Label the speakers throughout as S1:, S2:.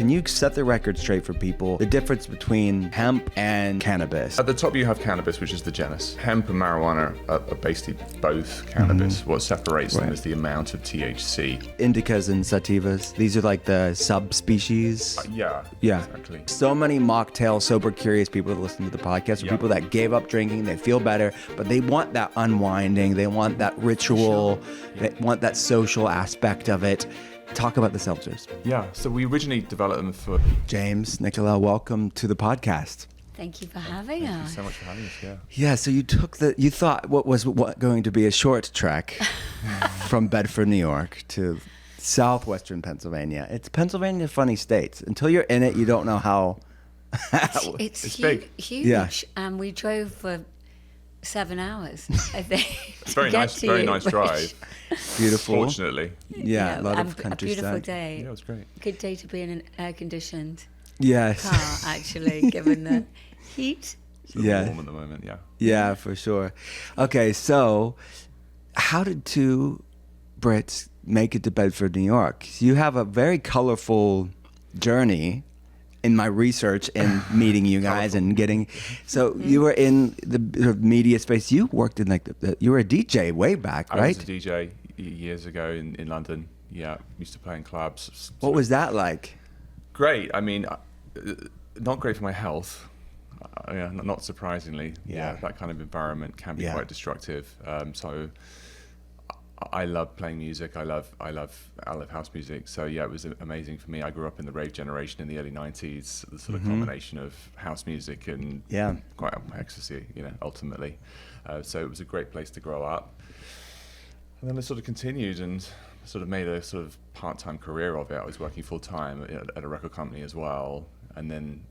S1: Can you set the record straight for people, the difference between hemp and cannabis?
S2: At the top you have cannabis, which is the genus. Hemp and marijuana are basically both cannabis. What separates them is the amount of THC.
S1: Indicas and sativas, these are like the subspecies.
S2: Yeah, exactly.
S1: So many mocktail, sober, curious people that listen to the podcast are people that gave up drinking, they feel better, but they want that unwinding, they want that ritual, they want that social aspect of it. Talk about the seltzers.
S2: Yeah, so we originally developed them for...
S1: James, Nicola, welcome to the podcast.
S3: Thank you for having us.
S2: Thank you so much for having us, yeah.
S1: Yeah, so you thought what was going to be a short trek from Bedford, New York to southwestern Pennsylvania. Pennsylvania, funny state. Until you're in it, you don't know how...
S3: It's
S2: big.
S3: Huge.
S1: Yeah.
S3: And we drove for 7 hours, I think.
S2: It's very nice drive.
S1: Beautiful.
S2: Fortunately.
S1: Yeah, a lot of
S3: A
S1: countryside.
S3: beautiful day.
S2: Yeah, it was great.
S3: Good day to be in an air-conditioned
S1: Yes.
S3: car, actually, given the heat.
S2: It's a little warm at the moment, yeah.
S1: Yeah, for sure. Okay, so how did two Brits make it to Bedford, New York? You have a very colorful journey in my research and meeting you guys and getting... So you were in the media space. You worked in you were a DJ way back, right?
S2: I was a DJ years ago in London. Yeah, used to play in clubs.
S1: What was that like?
S2: Great. I mean, not great for my health. Yeah, not surprisingly.
S1: Yeah.
S2: That kind of environment can be quite destructive. So I love playing music. I love house music. So yeah, it was amazing for me. I grew up in the rave generation in the early 90s, the sort of combination of house music and quite ecstasy, ultimately. So it was a great place to grow up. And then I sort of continued and sort of made a sort of part-time career of it. I was working full-time at a record company as well. And then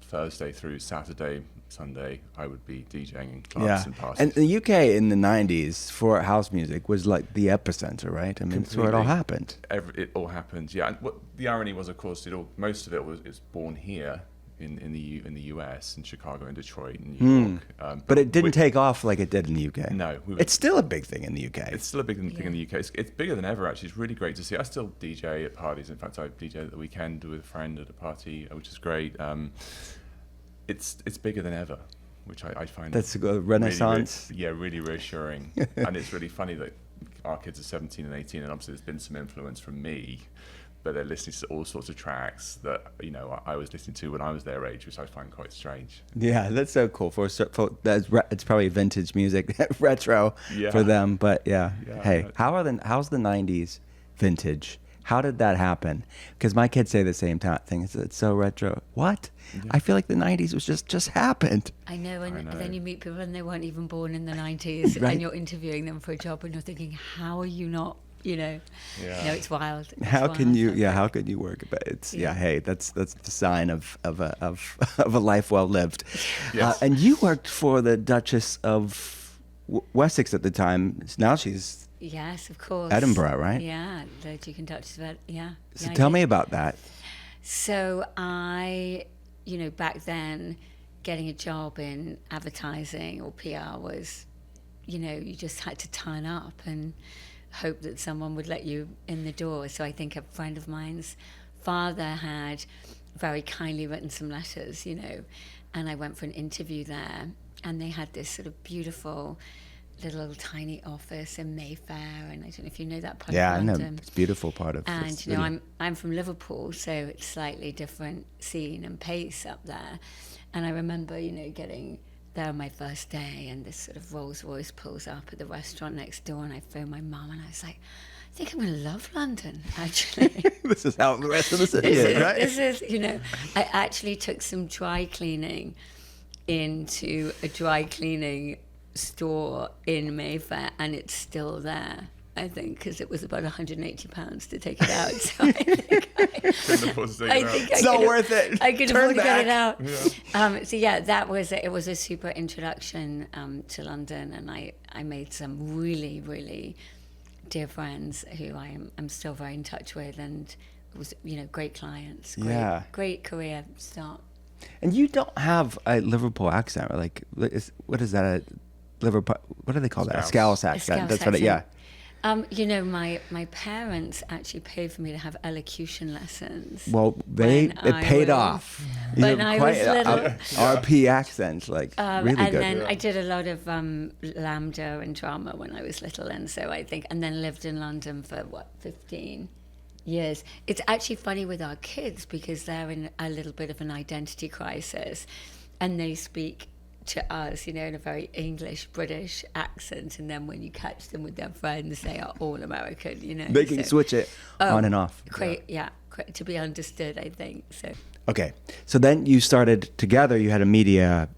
S2: Thursday through Saturday, Sunday, I would be DJing in clubs and parties.
S1: And the UK in the 90s for house music was like the epicenter, right? I mean, that's where it all happened.
S2: It all happened, yeah. And what the irony was, of course, most of it was born here in the US, in Chicago and Detroit and New York.
S1: But it didn't take off like it did in the UK.
S2: No.
S1: It's still a big thing in the UK.
S2: It's still a big thing in the UK. It's bigger than ever, actually. It's really great to see. I still DJ at parties. In fact, I DJ at the weekend with a friend at a party, which is great. It's bigger than ever, which I find...
S1: That's a renaissance.
S2: Really reassuring. And it's really funny that our kids are 17 and 18, and obviously there's been some influence from me, but they're listening to all sorts of tracks that I was listening to when I was their age, which I find quite strange.
S1: Yeah, that's so cool. It's probably vintage music, retro for them. But hey, how's the 90s vintage? How did that happen? Because my kids say the same thing. It's so retro. What? Yeah. I feel like the 90s was just happened.
S3: I know, and then you meet people and they weren't even born in the 90s, right? And you're interviewing them for a job and you're thinking, how are you not? It's wild.
S1: How can you work? But it's hey, that's the sign of a life well lived.
S2: Yes.
S1: And you worked for the Duchess of Wessex at the time. Now she's
S3: yes, of course,
S1: Edinburgh, right?
S3: Yeah, the Duke and Duchess of Edinburgh.
S1: So tell me about that.
S3: So I, back then, getting a job in advertising or PR was, you just had to turn up and hope that someone would let you in the door. So I think a friend of mine's father had very kindly written some letters, and I went for an interview there, and they had this sort of beautiful little tiny office in Mayfair, and I don't know if you know that part of London. Yeah, I know. It's a beautiful part of and
S1: city.
S3: I'm from Liverpool, so it's slightly different scene and pace up there. And I remember, getting there on my first day, and this sort of Rolls Royce pulls up at the restaurant next door, and I phoned my mum, and I was like, I think I'm going to love London, actually.
S1: This is how the rest of the city is, right?
S3: This is, I actually took some dry cleaning into a dry cleaning store in Mayfair, and it's still there, I think, because it was about £180 to take it out. So I think
S1: it's not worth it.
S3: I could afford to get it out. Yeah. That was it. It was a super introduction to London, and I made some really, really dear friends who I'm still very in touch with, and it was great clients. Great career start.
S1: And you don't have a Liverpool accent, what is that? Liverpool, what do they call that? A Scouse accent. That's what it. Yeah.
S3: You know, my parents actually paid for me to have elocution lessons.
S1: Well, it paid off.
S3: When I was little.
S1: RP accents, like really
S3: and
S1: good.
S3: then I did a lot of lambda and drama when I was little, and so I think, and then lived in London for 15 years. It's actually funny with our kids because they're in a little bit of an identity crisis, and they speak to us, you know, in a very English, British accent, and then when you catch them with their friends, they are all American, you know.
S1: They can switch it on and off.
S3: To be understood, I think. So.
S1: Okay, so then you started together. You had a media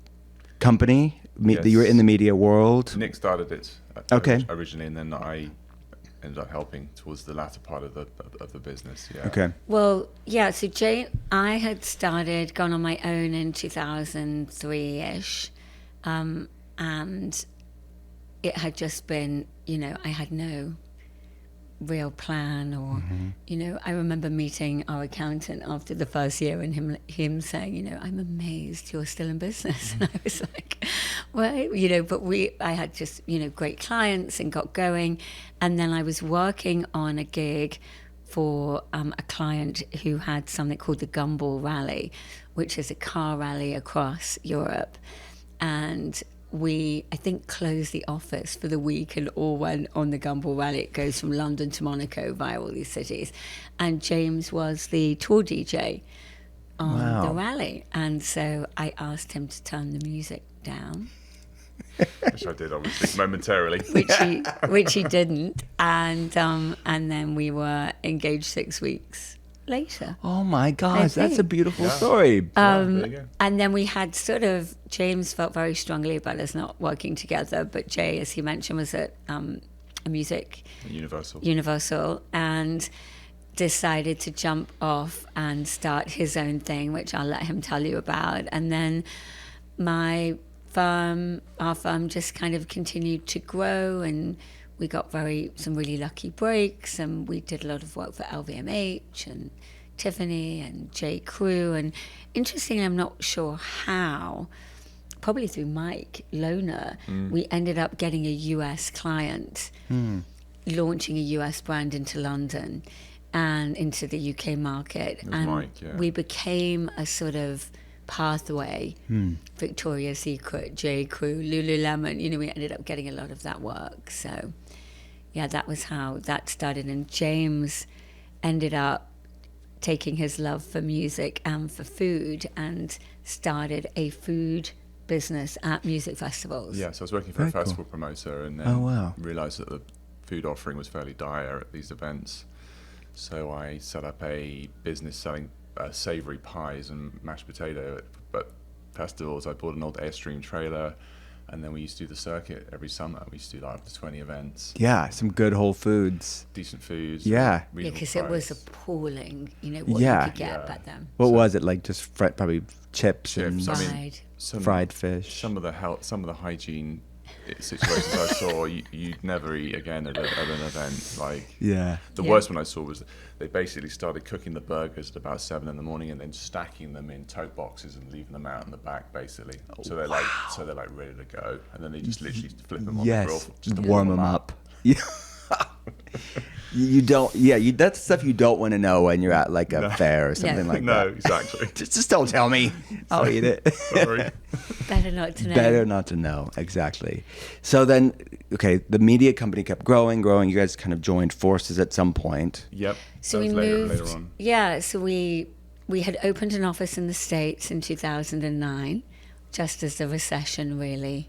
S1: company.
S2: Yes.
S1: You were in the media world.
S2: Nick started it originally, and then I ended up helping towards the latter part of the business. Yeah.
S1: Okay.
S3: Well, yeah. So I had gone on my own in 2003-ish, and it had just been, you know, I had no real plan or, you know, I remember meeting our accountant after the first year and him saying, you know, I'm amazed you're still in business. And I was like, well, you know, but I had just, you know, great clients and got going. And then I was working on a gig for a client who had something called the Gumball Rally, which is a car rally across Europe. And we, I think, closed the office for the week and all went on the Gumball Rally. It goes from London to Monaco via all these cities. And James was the tour DJ on the rally. And so I asked him to turn the music down.
S2: Which I did, obviously, momentarily.
S3: Which he didn't. And then we were engaged 6 weeks later.
S1: Oh my gosh, that's a beautiful story.
S3: And then we had James felt very strongly about us not working together, but Jay, as he mentioned, was at a music Universal and decided to jump off and start his own thing, which I'll let him tell you about. And then our firm just kind of continued to grow, and we got some really lucky breaks, and we did a lot of work for LVMH and Tiffany and J. Crew. And interestingly, I'm not sure how, probably through Mike Lohner, we ended up getting a US client, launching a US brand into London and into the UK market. And
S2: Mike, yeah.
S3: We became a sort of pathway, Victoria's Secret, J. Crew, Lululemon, you know, we ended up getting a lot of that work. So yeah, that was how that started. And James ended up taking his love for music and for food and started a food business at music festivals.
S2: Yeah, so I was working for a festival promoter, and then realised that the food offering was fairly dire at these events. So I set up a business selling savoury pies and mashed potato at festivals. I bought an old Airstream trailer, and then we used to do the circuit every summer. We used to do like up to 20 events.
S1: Yeah, some good Whole Foods.
S2: Decent foods.
S1: Yeah.
S3: Yeah, because it was appalling, you know, what you could get back then.
S1: What was it, like just probably chips and
S3: fried
S1: fish?
S2: Some of the hygiene situations I saw, you'd never eat again at an event. Like, the worst one I saw was they basically started cooking the burgers at about 7 a.m. and then stacking them in tote boxes and leaving them out in the back, basically. So they're like ready to go, and then they just literally flip them on the grill just to
S1: warm them up. Yeah. You don't. Yeah, that's stuff you don't want to know when you're at like a fair or something like that.
S2: No, exactly.
S1: just don't tell me. I'll eat it.
S2: Sorry.
S3: Better not to know.
S1: Better not to know. Exactly. So then, okay, the media company kept growing. You guys kind of joined forces at some point.
S2: Yep.
S3: So we moved. Later on. Yeah. So we had opened an office in the States in 2009, just as the recession really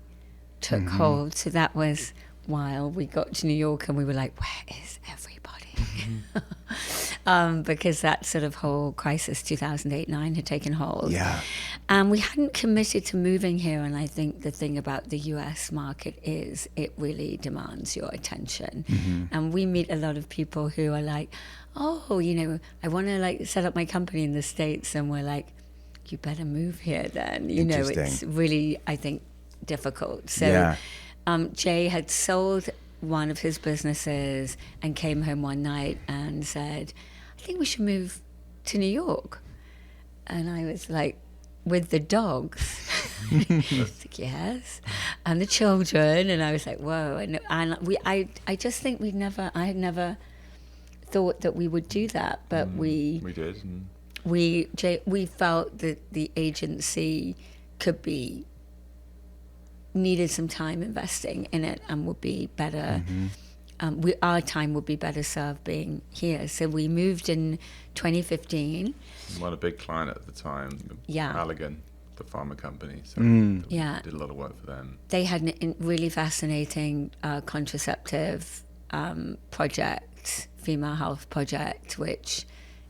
S3: took hold. So that was while we got to New York, and we were like, where is everybody? Because that sort of whole crisis 2008-9 had taken hold.
S1: Yeah.
S3: And we hadn't committed to moving here, and I think the thing about the US market is it really demands your attention. And we meet a lot of people who are like, oh, you know, I want to like set up my company in the States, and we're like, you better move here then. You know, it's really, I think, difficult. So Jay had sold one of his businesses and came home one night and said, I think we should move to New York. And I was like, with the dogs? It's like, yes. And the children. And I was like, whoa. And I just think I had never thought that we would do that, but
S2: we did. And
S3: we felt that the agency needed some time investing in it and would be better. Our time would be better served being here. So we moved in 2015.
S2: We had a big client at the time, Allergan, the pharma company. So we did a lot of work for them.
S3: They had a really fascinating contraceptive project, female health project, which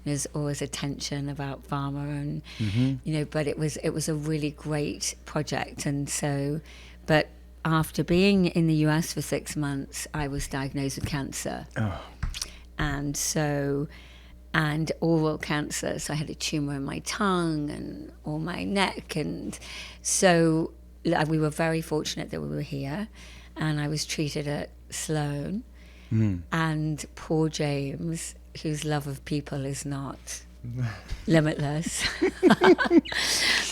S3: there's always a tension about pharma and but it was a really great project. And so, but after being in the US for 6 months, I was diagnosed with cancer. And oral cancer. So I had a tumor in my tongue and on my neck. And so we were very fortunate that we were here. And I was treated at Sloan. And poor James, whose love of people is not limitless,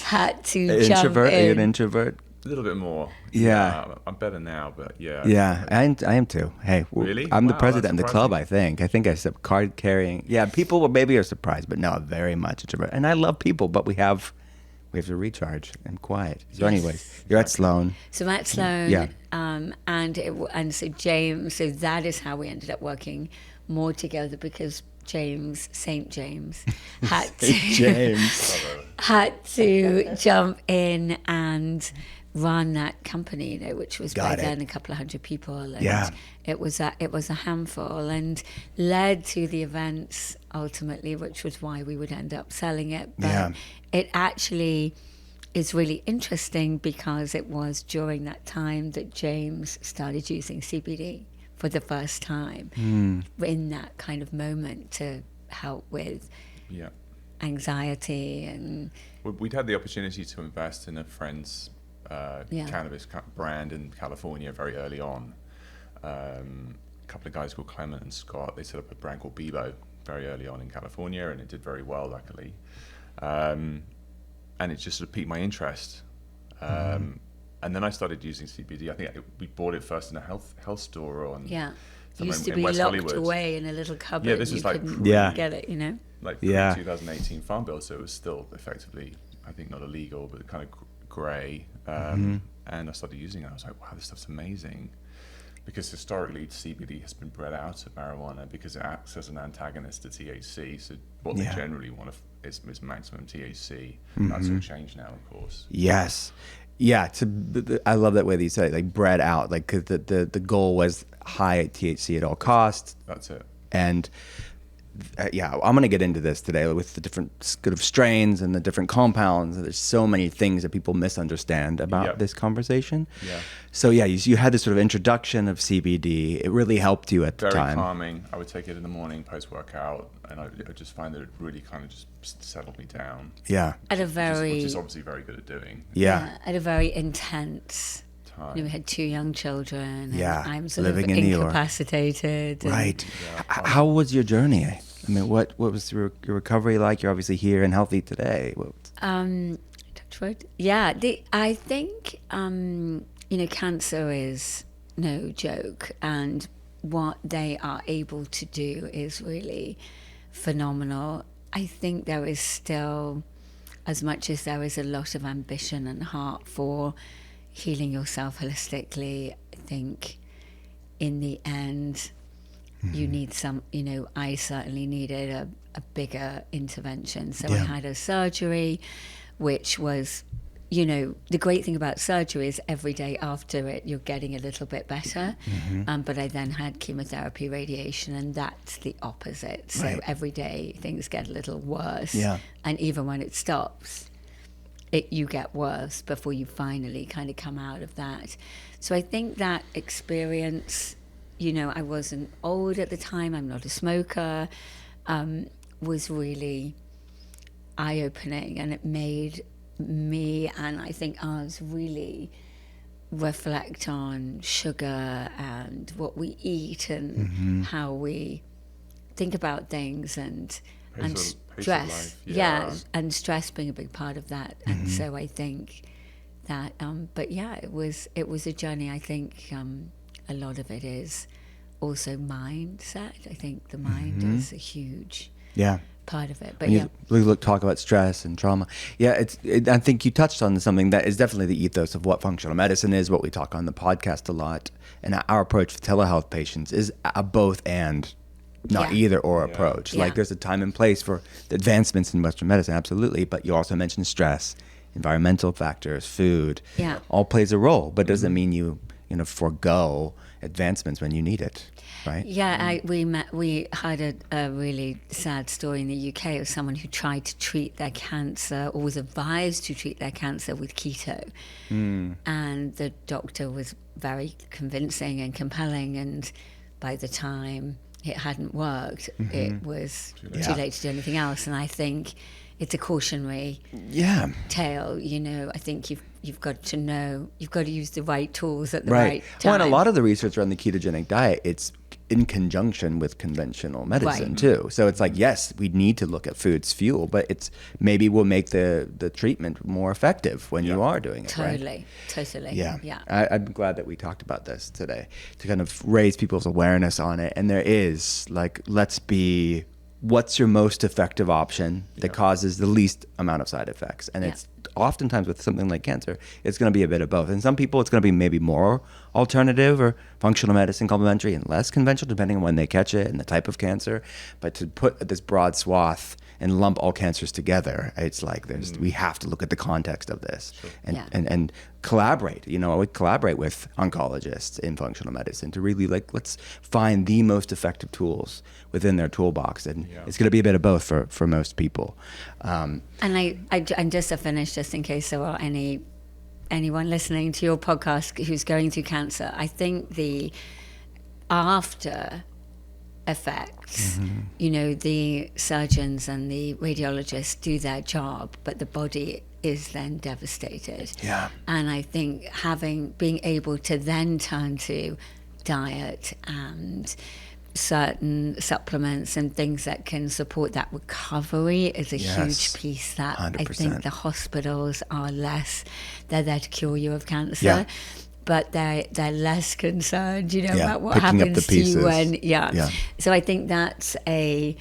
S3: had to jump in.
S1: Are you an introvert?
S2: A little bit more.
S1: Yeah.
S2: I'm better now, but yeah.
S1: Yeah, I am too. Hey,
S2: really?
S1: I'm the
S2: Wow,
S1: president of
S2: that's
S1: the club,
S2: surprising.
S1: I think I said card carrying. Yeah, people maybe are surprised, but no, very much introvert. And I love people, but we have to recharge and quiet. So anyways, you're at Sloan.
S3: So I'm at Sloan.
S1: Yeah.
S3: And so James, so that is how we ended up working more together, because St. James had to jump in and run that company, which was by then a couple of hundred people, and it was a handful, and led to the events ultimately, which was why we would end up selling it. But it actually is really interesting because it was during that time that James started using CBD for the first time in that kind of moment to help with anxiety. And
S2: we'd had the opportunity to invest in a friend's cannabis brand in California very early on. A couple of guys called Clement and Scott, they set up a brand called Bebo very early on in California, and it did very well, luckily. And it just sort of piqued my interest. And then I started using CBD. I think we bought it first in a health store on
S3: used to
S2: in
S3: be
S2: West
S3: locked
S2: Hollywood.
S3: away in a little cupboard.
S2: Yeah, this was like
S3: get it,
S2: like pre-2018 Farm Bill, so it was still effectively, I think, not illegal, but kind of grey. And I started using it. I was like, wow, this stuff's amazing. Because historically, CBD has been bred out of marijuana because it acts as an antagonist to THC. So what they generally want is maximum THC. That's all changed now, of course.
S1: Yes. Yeah, I love that way that you said it, like bred out, like 'cause the goal was high THC at all costs.
S2: That's it.
S1: And I'm going to get into this today with the different sort of strains and the different compounds. There's so many things that people misunderstand about this conversation. Yeah. So you had this sort of introduction of CBD. It really helped you at the time.
S2: Very calming. I would take it in the morning post-workout, and I just find that it really kind of just settled me down.
S1: Yeah.
S3: At a very...
S2: Which is obviously very good at doing.
S1: Yeah.
S3: At a very intense... we had 2 young children. And I'm sort
S1: living
S3: of
S1: in
S3: incapacitated.
S1: Right. How was your journey? I mean, what was your recovery like? You're obviously here and healthy today.
S3: Touch wood. Yeah. I think, cancer is no joke. And what they are able to do is really phenomenal. I think there is still, as much as there is a lot of ambition and heart for healing yourself holistically, I think in the end you need some, I certainly needed a bigger intervention. So I had a surgery, which was, the great thing about surgery is every day after it you're getting a little bit better. But I then had chemotherapy, radiation, and that's the opposite. So every day things get a little worse. And even when it stops, you get worse before you finally kind of come out of that. So I think that experience, I wasn't old at the time, I'm not a smoker, was really eye-opening, and it made me, and I think us, really reflect on sugar and what we eat and how we think about things and stress, and stress being a big part of that. And so I think that. But yeah, it was a journey. I think a lot of it is also mindset. I think the mind is a huge part of it. But
S1: we talk about stress and trauma. Yeah, I think you touched on something that is definitely the ethos of what functional medicine is, what we talk on the podcast a lot. And our approach for telehealth patients is a both and, not either or approach. Like there's a time and place for the advancements in Western medicine, absolutely. But you also mentioned stress, environmental factors, food, all plays a role. But doesn't mean you forego advancements when you need it, right?
S3: Yeah, we had a really sad story in the UK of someone who tried to treat their cancer, or was advised to treat their cancer with keto. And the doctor was very convincing and compelling, and by the time it hadn't worked, it was too late to do anything else. And I think it's a cautionary tale. I think you've got to know, you've got to use the right tools at the right time.
S1: Well, and a lot of the research around the ketogenic diet, it's in conjunction with conventional medicine too. So it's like, yes, we need to look at food's fuel, but it's maybe will make the treatment more effective when you are doing it.
S3: Totally.
S1: Yeah. I'm glad that we talked about this today to kind of raise people's awareness on it. And there is what's your most effective option that causes the least amount of side effects? And it's oftentimes with something like cancer, it's going to be a bit of both. And some people, it's going to be maybe more alternative or functional medicine complementary and less conventional, depending on when they catch it and the type of cancer. But to put this broad swath and lump all cancers together, it's like we have to look at the context of this and collaborate. I would collaborate with oncologists in functional medicine to really let's find the most effective tools within their toolbox, and it's going to be a bit of both for most people.
S3: And just to finish, just in case there are anyone listening to your podcast who's going through cancer, I think the after effects, the surgeons and the radiologists do their job, but the body is then devastated. And I think being able to then turn to diet and certain supplements and things that can support that recovery is a huge piece that 100%. I think the hospitals are they're there to cure you of cancer, but they're less concerned, about what happens to you when, So I think that's a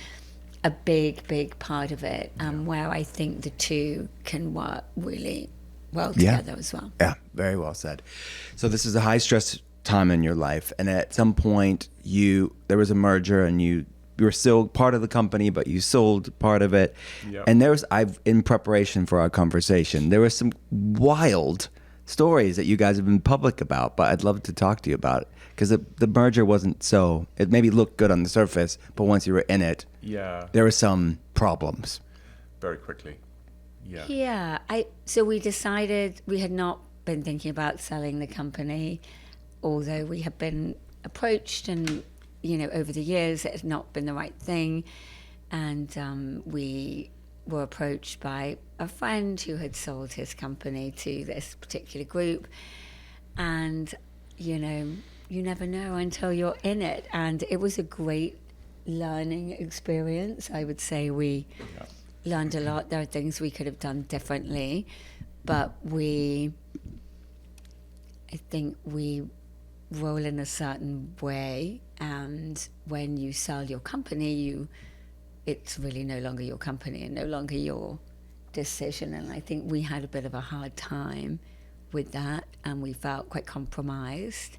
S3: big part of it, where I think the two can work really well together as well.
S1: Yeah, very well said. So this is a high stress time in your life, and at some point there was a merger, and you were still part of the company, but you sold part of it. And in preparation for our conversation, there were some wild stories that you guys have been public about, but I'd love to talk to you about it, because the merger it maybe looked good on the surface, but once you were in it, there were some problems
S2: very quickly.
S3: So we decided, we had not been thinking about selling the company, although we had been approached, and over the years it had not been the right thing. And we were approached by a friend who had sold his company to this particular group, and you never know until you're in it. And it was a great learning experience. I would say we learned a lot. There are things we could have done differently, but I think we roll in a certain way, and when you sell your company, it's really no longer your company and no longer your decision. And I think we had a bit of a hard time with that, and we felt quite compromised.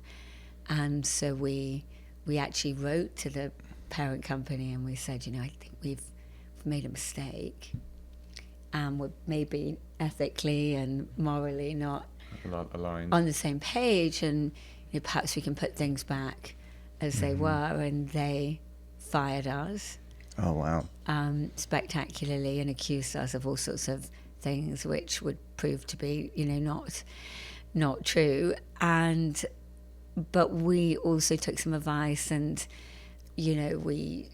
S3: And so we actually wrote to the parent company and we said, I think we've made a mistake, and we're maybe ethically and morally not
S2: aligned
S3: on the same page, and perhaps we can put things back as they were. And they fired us.
S1: Oh, wow.
S3: Spectacularly, and accused us of all sorts of things which would prove to be, not true. But we also took some advice, and, we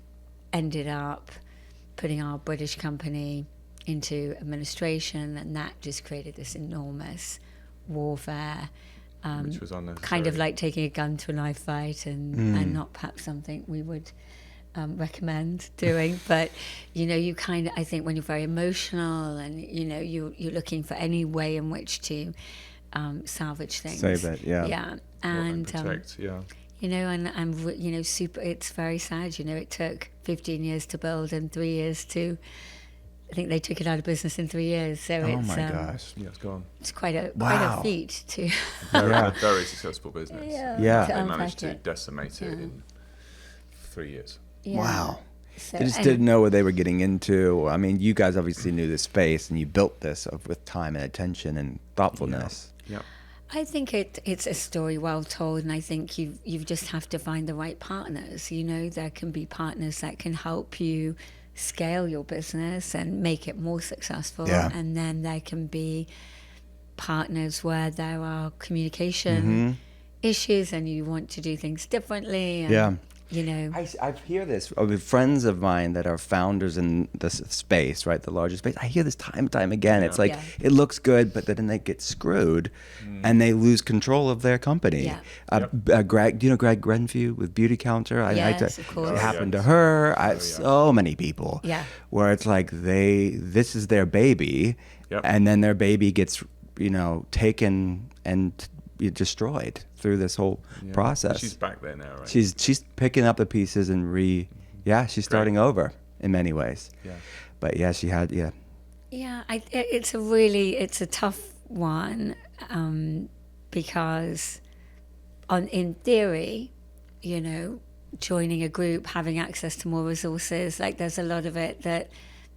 S3: ended up putting our British company into administration, and that just created this enormous warfare,
S2: which was unnecessary.
S3: Kind of like taking a gun to a knife fight, and not perhaps something we would recommend doing. But you I think when you're very emotional, and you're looking for any way in which to salvage things.
S1: Save it, yeah.
S3: Yeah, and
S2: protect, yeah.
S3: you know, and I'm you know, super. It's very sad. You know, it took 15 years to build and 3 years to. I think they took it out of business in 3 years. So
S1: Oh
S3: it's
S1: my gosh.
S2: Yeah, it's gone.
S3: it's quite a
S1: Wow.
S3: feat to.
S2: A very successful business.
S1: Yeah.
S3: to
S2: They
S3: unpack
S2: managed to
S3: it.
S2: decimate it in 3 years.
S3: Yeah.
S1: Wow.
S3: So,
S1: They just
S3: and-
S1: didn't know what they were getting into. I mean, you guys obviously knew the space, and you built this with time and attention and thoughtfulness.
S2: Yeah.
S3: I think it's a story well told, and I think you just have to find the right partners. You know, there can be partners that can help you scale your business and make it more successful,
S1: Yeah.
S3: and then there can be partners where there are communication
S1: Mm-hmm.
S3: issues, and you want to do things differently. And,
S1: Yeah.
S3: you know,
S1: I hear this with friends of mine that are founders in this space, right? The largest space. I hear this time and time again. It's like,
S3: Yeah.
S1: it looks good, but then they get screwed and they lose control of their company.
S3: Yeah.
S1: Greg, do you know Greg Grenfew with Beauty Counter?
S3: Yes, of course.
S1: It
S3: Oh,
S1: happened
S2: yes.
S1: to her.
S2: yeah.
S1: So many people.
S3: Yeah.
S1: Where it's like this is their baby,
S2: Yep.
S1: and then their baby gets, taken and destroyed through this whole
S2: Yeah.
S1: process.
S2: She's back there now, right?
S1: She's picking up the pieces and she's starting over in many ways.
S2: Yeah.
S1: But yeah, she had
S3: yeah, it's a tough one, because in theory, you know, joining a group, having access to more resources, like there's a lot of it that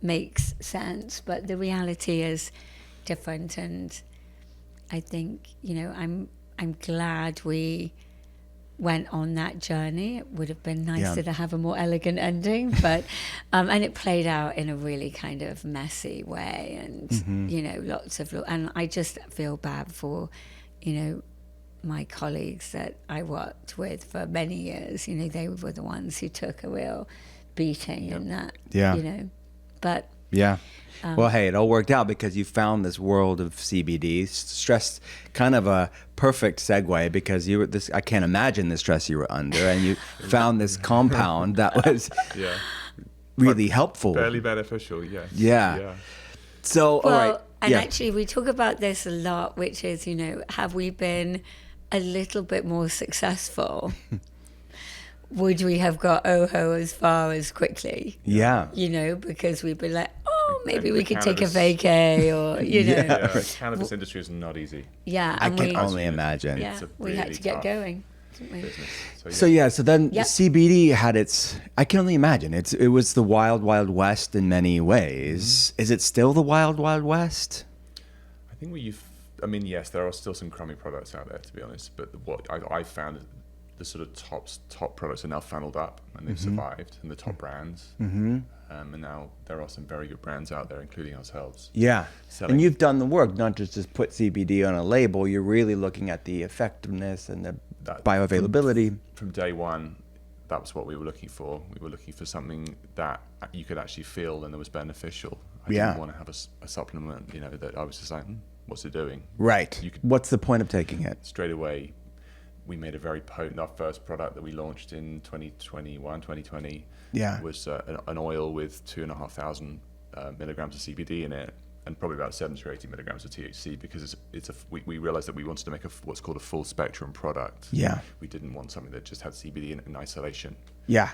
S3: makes sense, but the reality is different. And I think, you know, I'm glad we went on that journey. It would have been nicer to have a more elegant ending, but and it played out in a really kind of messy way, and you know, and I just feel bad for, you know, my colleagues that I worked with for many years. You know, they were the ones who took a real beating in that.
S1: Yeah.
S3: You know, but
S1: Yeah. Well, hey, it all worked out because you found this world of CBD. Stress, kind of a perfect segue, because you were I can't imagine the stress you were under, and you found this compound that was
S2: Yeah.
S1: really helpful.
S2: Fairly beneficial, yes.
S1: Yeah. So,
S3: well,
S1: all right.
S3: and
S1: yeah.
S3: actually we talk about this a lot, which is, you know, have we been a little bit more successful? Would we have got oHHo as far as quickly?
S1: Yeah.
S3: You know, because we'd be like, oh, maybe
S2: The
S3: we could take a
S2: cannabis-
S3: vacay, or, you know.
S1: Yeah.
S2: The cannabis industry is not easy.
S3: Yeah,
S1: I
S3: and
S1: can
S3: we,
S1: only imagine.
S3: yeah,
S2: It's a
S3: we had
S2: really
S3: to get
S2: tough
S3: going, didn't we?
S2: business.
S1: So then
S3: Yep.
S1: CBD had I can only imagine. It was the wild, wild west in many ways. Is it still the wild, wild west?
S2: I think yes, there are still some crummy products out there, to be honest. But what I found, the sort of top products are now funneled up, and they've survived, and the top brands. And now there are some very good brands out there, including ourselves.
S1: Yeah.
S2: Selling.
S1: And you've done the work, not just put CBD on a label. You're really looking at the effectiveness and the bioavailability.
S2: From day one, that was what we were looking for. We were looking for something that you could actually feel and that was beneficial. I
S1: Yeah.
S2: didn't want to have a supplement, you know, that I was just like, what's it doing?
S1: Right.
S2: You could-
S1: What's the point of taking it?
S2: Straight away, we made a very potent, our first product that we launched in 2020
S1: Yeah.
S2: was an oil with 2,500 milligrams of CBD in it, and probably about 70 or 80 milligrams of THC, because we realized that we wanted to make what's called a full spectrum product.
S1: Yeah.
S2: We didn't want something that just had CBD in isolation.
S1: Yeah.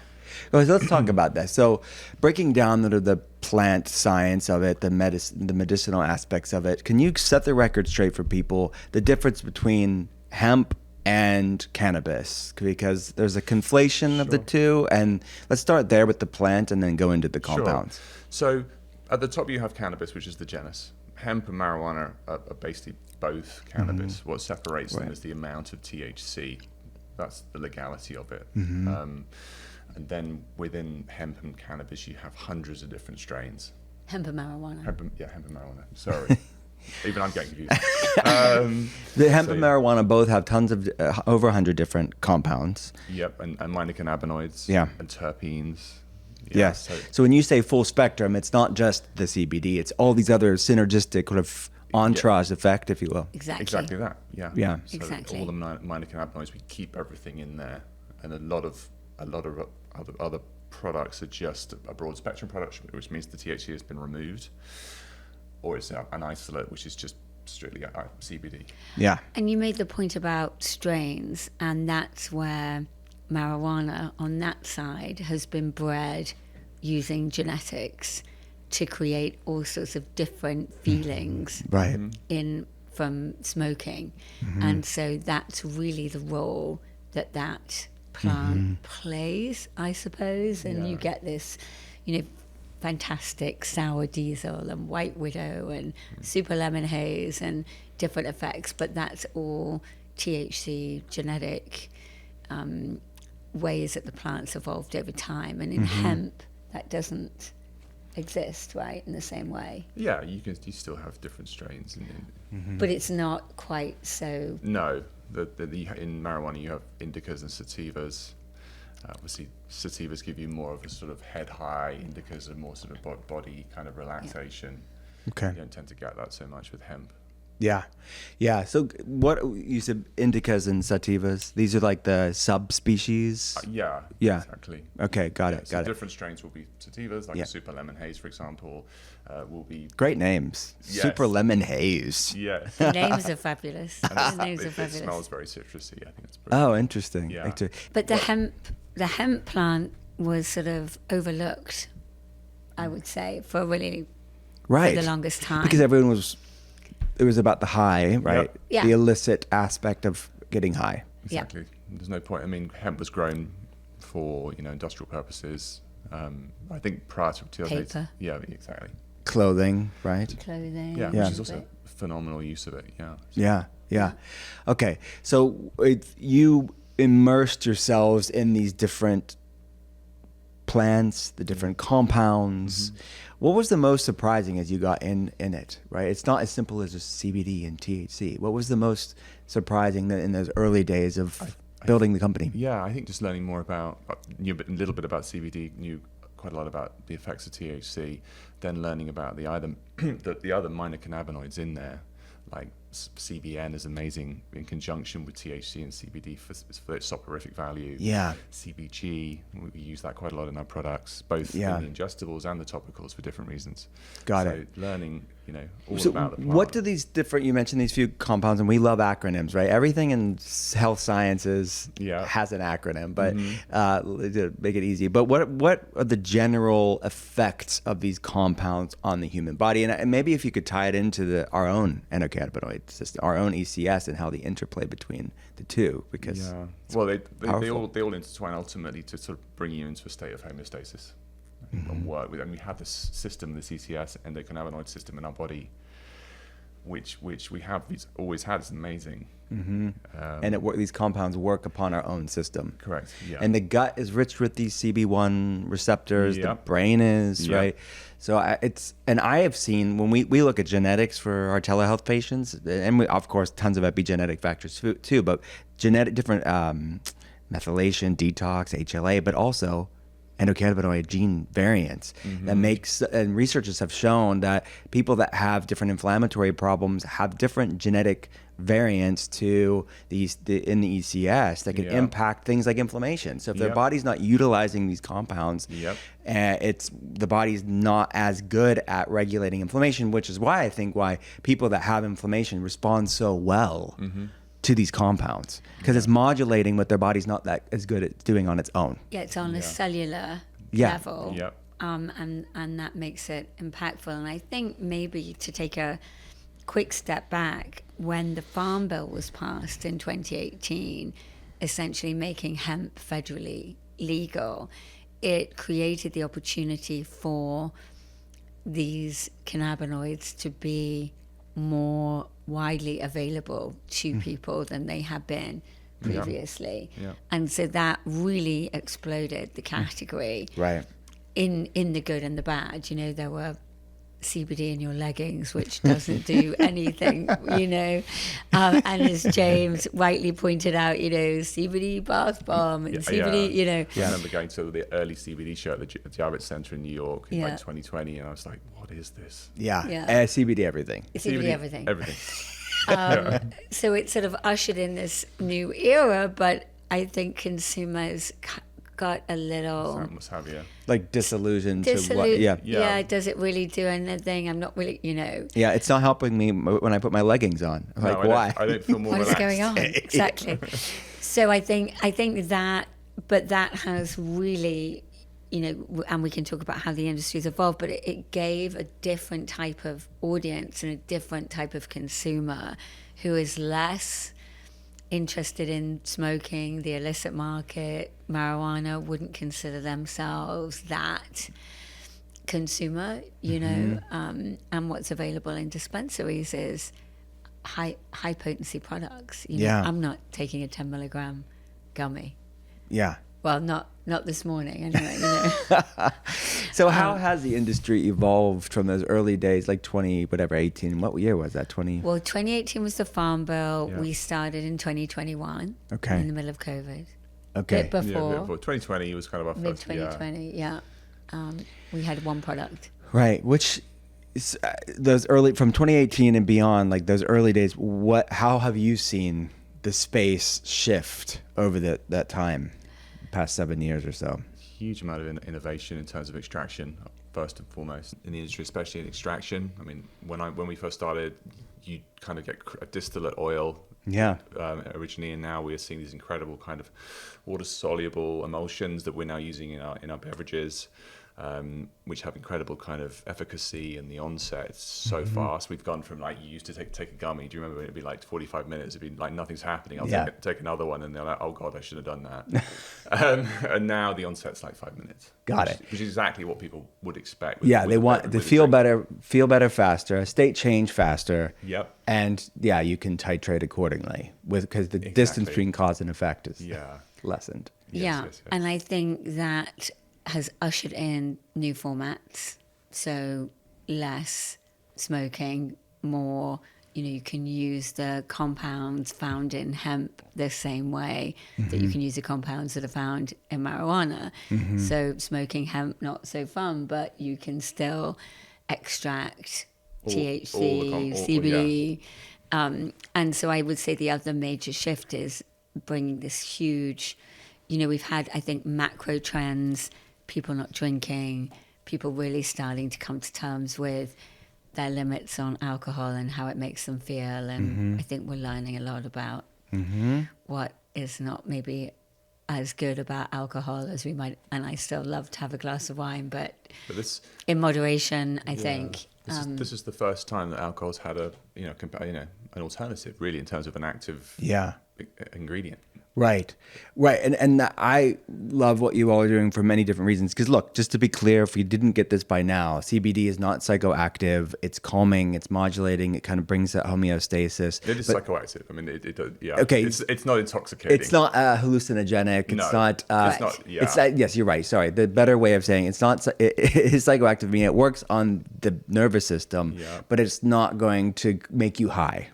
S1: Well, let's talk about that. So, breaking down the plant science of it, the medicinal aspects of it, can you set the record straight for people, the difference between hemp and cannabis? Because there's a conflation of the two, and let's start there with the plant and then go into the compounds.
S2: Sure. So at the top you have cannabis, which is the genus. Hemp and marijuana are basically both cannabis. What separates them is the amount of THC. That's the legality of it. And then within hemp and cannabis, you have hundreds of different strains.
S3: Hemp and marijuana.
S2: Hemp and marijuana. Sorry. Even I'm getting confused.
S1: The hemp and marijuana both have tons of over 100 different compounds.
S2: Yep, and minor cannabinoids.
S1: Yeah.
S2: And terpenes.
S1: Yes. So when you say full spectrum, it's not just the CBD; it's all these other synergistic sort of entourage effect, if you will.
S3: Exactly.
S2: that. Yeah.
S1: Yeah.
S2: So
S3: Exactly.
S2: all the minor cannabinoids, we keep everything in there, and a lot of other products are just a broad spectrum product, which means the THC has been removed, or it's an isolate, which is just strictly CBD.
S1: Yeah.
S3: And you made the point about strains, and that's where marijuana on that side has been bred using genetics to create all sorts of different feelings
S1: Right.
S3: from smoking. And so that's really the role that plant plays, I suppose. And you get this, fantastic sour diesel and white widow and super lemon haze and different effects, but that's all THC genetic ways that the plants evolved over time. And in hemp, that doesn't exist, right, in the same way.
S2: Yeah, you still have different strains,
S3: But it's not quite so.
S2: No, in marijuana you have indicas and sativas. Obviously, sativas give you more of a sort of head high. Indicas are more sort of body kind of relaxation.
S1: Okay.
S2: You don't tend to get that so much with hemp.
S1: Yeah. Yeah. So what you said, indicas and sativas, these are like the subspecies?
S2: Yeah.
S1: Yeah.
S2: Exactly.
S1: Okay. Got it.
S2: So different strains will be sativas, like a super lemon haze, for example, will be...
S1: Great names.
S2: Yes.
S1: Super lemon haze.
S2: Yeah.
S3: The names are fabulous. The names are
S2: It
S3: fabulous.
S2: smells very citrusy. I think it's brilliant.
S1: Oh, interesting.
S2: Yeah.
S3: But the hemp plant was sort of overlooked, I would say, for the longest time.
S1: Because it was about the high, right?
S2: Yep.
S3: Yeah.
S1: The illicit aspect of getting high.
S2: Exactly. There's no point. I mean, hemp was grown for industrial purposes. I think prior to 2008.
S3: Paper.
S2: Yeah, exactly.
S1: Clothing, right?
S3: Clothing.
S2: Yeah,
S1: Yeah.
S2: which is also a phenomenal use of it. Yeah.
S1: Yeah, yeah. Okay, so you immersed yourselves in these different plants, the different compounds. What was the most surprising as you got in it, right? It's not as simple as just CBD and THC. What was the most surprising in those early days of building the company?
S2: Yeah, I think just learning more about, knew a little bit about CBD, knew quite a lot about the effects of THC, then learning about the other minor cannabinoids in there, like CBN is amazing in conjunction with THC and CBD for its soporific value.
S1: Yeah.
S2: CBG, we use that quite a lot in our products, both in the ingestibles and the topicals for different reasons.
S1: Got it.
S2: Learning, all
S1: So
S2: about the plant.
S1: what do these different, you mentioned these few compounds, and we love acronyms, right? Everything in health sciences has an acronym, but to make it easy. But what are the general effects of these compounds on the human body? And maybe if you could tie it into our own endocannabinoid system, our own ECS, and how the interplay between the two, because
S2: they all intertwine ultimately to sort of bring you into a state of homeostasis and work with. And we have this system, this ECS endocannabinoid system in our body, which we have always had. It's amazing.
S1: And these compounds work upon our own system.
S2: Correct. Yeah.
S1: And the gut is rich with these CB1 receptors. The brain is right. So I have seen when we look at genetics for our telehealth patients, and we, of course, tons of epigenetic factors too, but different methylation, detox, HLA, but also endocannabinoid gene variants that makes, and researchers have shown that people that have different inflammatory problems have different genetic variants to in the ECS that can impact things like inflammation. So if their body's not utilizing these compounds, the body's not as good at regulating inflammation, which is why people that have inflammation respond so well to these compounds, because it's modulating what their body's not that as good at doing on its own.
S3: Yeah, it's on a cellular level.
S2: Yep.
S3: And that makes it impactful. And I think maybe to take a quick step back, when the Farm Bill was passed in 2018, essentially making hemp federally legal, it created the opportunity for these cannabinoids to be more widely available to people than they have been previously. And so that really exploded the category.
S1: Right.
S3: In the good and the bad. There were CBD in your leggings, which doesn't do anything, and as James rightly pointed out, CBD bath bomb and CBD,
S2: I remember going to the early CBD show at the Javits Center in New York in 2020, and I was like, what is this?
S1: CBD everything.
S3: CBD everything.
S2: Everything.
S3: So it sort of ushered in this new era, but I think consumers got a little
S2: Must have, yeah.
S1: Like disillusioned to what? Yeah.
S3: Yeah, does it really do anything? I'm not really,
S1: Yeah, it's not helping me when I put my leggings on. Like, why?
S2: I don't feel more
S3: what
S2: relaxed.
S3: is going on? Exactly. So I think that, but that has really, and we can talk about how the industry's evolved, but it gave a different type of audience and a different type of consumer who is less interested in smoking, the illicit market, marijuana, wouldn't consider themselves that consumer, and what's available in dispensaries is high potency products. I'm not taking a 10 milligram gummy.
S1: Yeah.
S3: Well, not this morning anyway.
S1: So how has the industry evolved from those early days, like 18? What year was that? 20?
S3: Well, 2018 was the Farm Bill.
S2: Yeah.
S3: We started in 2021.
S1: Okay.
S3: In the middle of COVID.
S1: Okay.
S3: Bit before.
S2: Yeah, 2020 was kind of our
S3: Mid
S2: first.
S3: 2020. Yeah. We had one product.
S1: Right. Which is, those early from 2018 and beyond, like those early days. How have you seen the space shift over that time, past 7 years or so?
S2: Huge amount of innovation in terms of extraction, first and foremost in the industry, especially in extraction. I mean, when we first started, you kind of get a distillate oil.
S1: Yeah.
S2: Originally, and now we are seeing these incredible kind of water-soluble emulsions that we're now using in our beverages, which have incredible kind of efficacy, and the onset is so fast. We've gone from, like, you used to take a gummy. Do you remember when it'd be like 45 minutes? It'd be like nothing's happening. I'll take another one, and they're like, oh God, I should have done that. And now the onset's like 5 minutes.
S1: Got it.
S2: Which is exactly what people would expect.
S1: They want to feel better faster, state change faster.
S2: Yep.
S1: And you can titrate accordingly because the distance between cause and effect is lessened.
S2: Yes.
S3: And I think that has ushered in new formats. So less smoking, more, you can use the compounds found in hemp the same way that you can use the compounds that are found in marijuana. So smoking hemp, not so fun, but you can still extract THC, CBD. And so I would say the other major shift is bringing this huge, we've had, I think, macro trends, people not drinking, people really starting to come to terms with their limits on alcohol and how it makes them feel. And I think we're learning a lot about what is not maybe as good about alcohol as we might. And I still love to have a glass of wine, but this, in moderation, I think.
S2: This is the first time that alcohol's had an alternative, really, in terms of an active ingredient.
S1: Right. And I love what you all are doing for many different reasons. Because look, just to be clear, if you didn't get this by now, CBD is not psychoactive. It's calming. It's modulating. It kind of brings that homeostasis.
S2: It is psychoactive. I mean, it
S1: Okay.
S2: It's not intoxicating.
S1: It's not hallucinogenic.
S2: No,
S1: It's not.
S2: it's not. Yeah.
S1: Yes, you're right. Sorry. The better way of saying it's not. It is psychoactive. I mean, it works on the nervous system, but it's not going to make you high.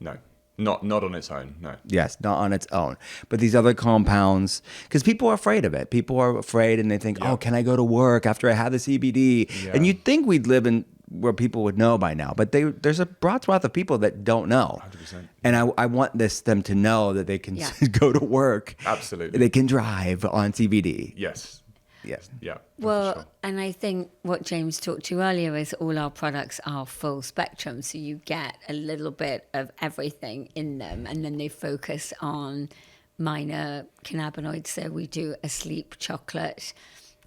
S2: No. Not on its own, no.
S1: Yes, not on its own. But these other compounds, because people are afraid of it. People are afraid and they think, oh, can I go to work after I have the CBD? Yeah. And you'd think we'd live in where people would know by now. But there's a broad swath of people that don't know.
S2: 100%.
S1: And I want them to know that they can go to work.
S2: Absolutely.
S1: They can drive on CBD.
S2: Yes.
S1: Yes.
S2: Yeah.
S3: Well,
S2: sure.
S3: And I think what James talked to earlier is all our products are full spectrum. So you get a little bit of everything in them, and then they focus on minor cannabinoids. So we do a sleep chocolate,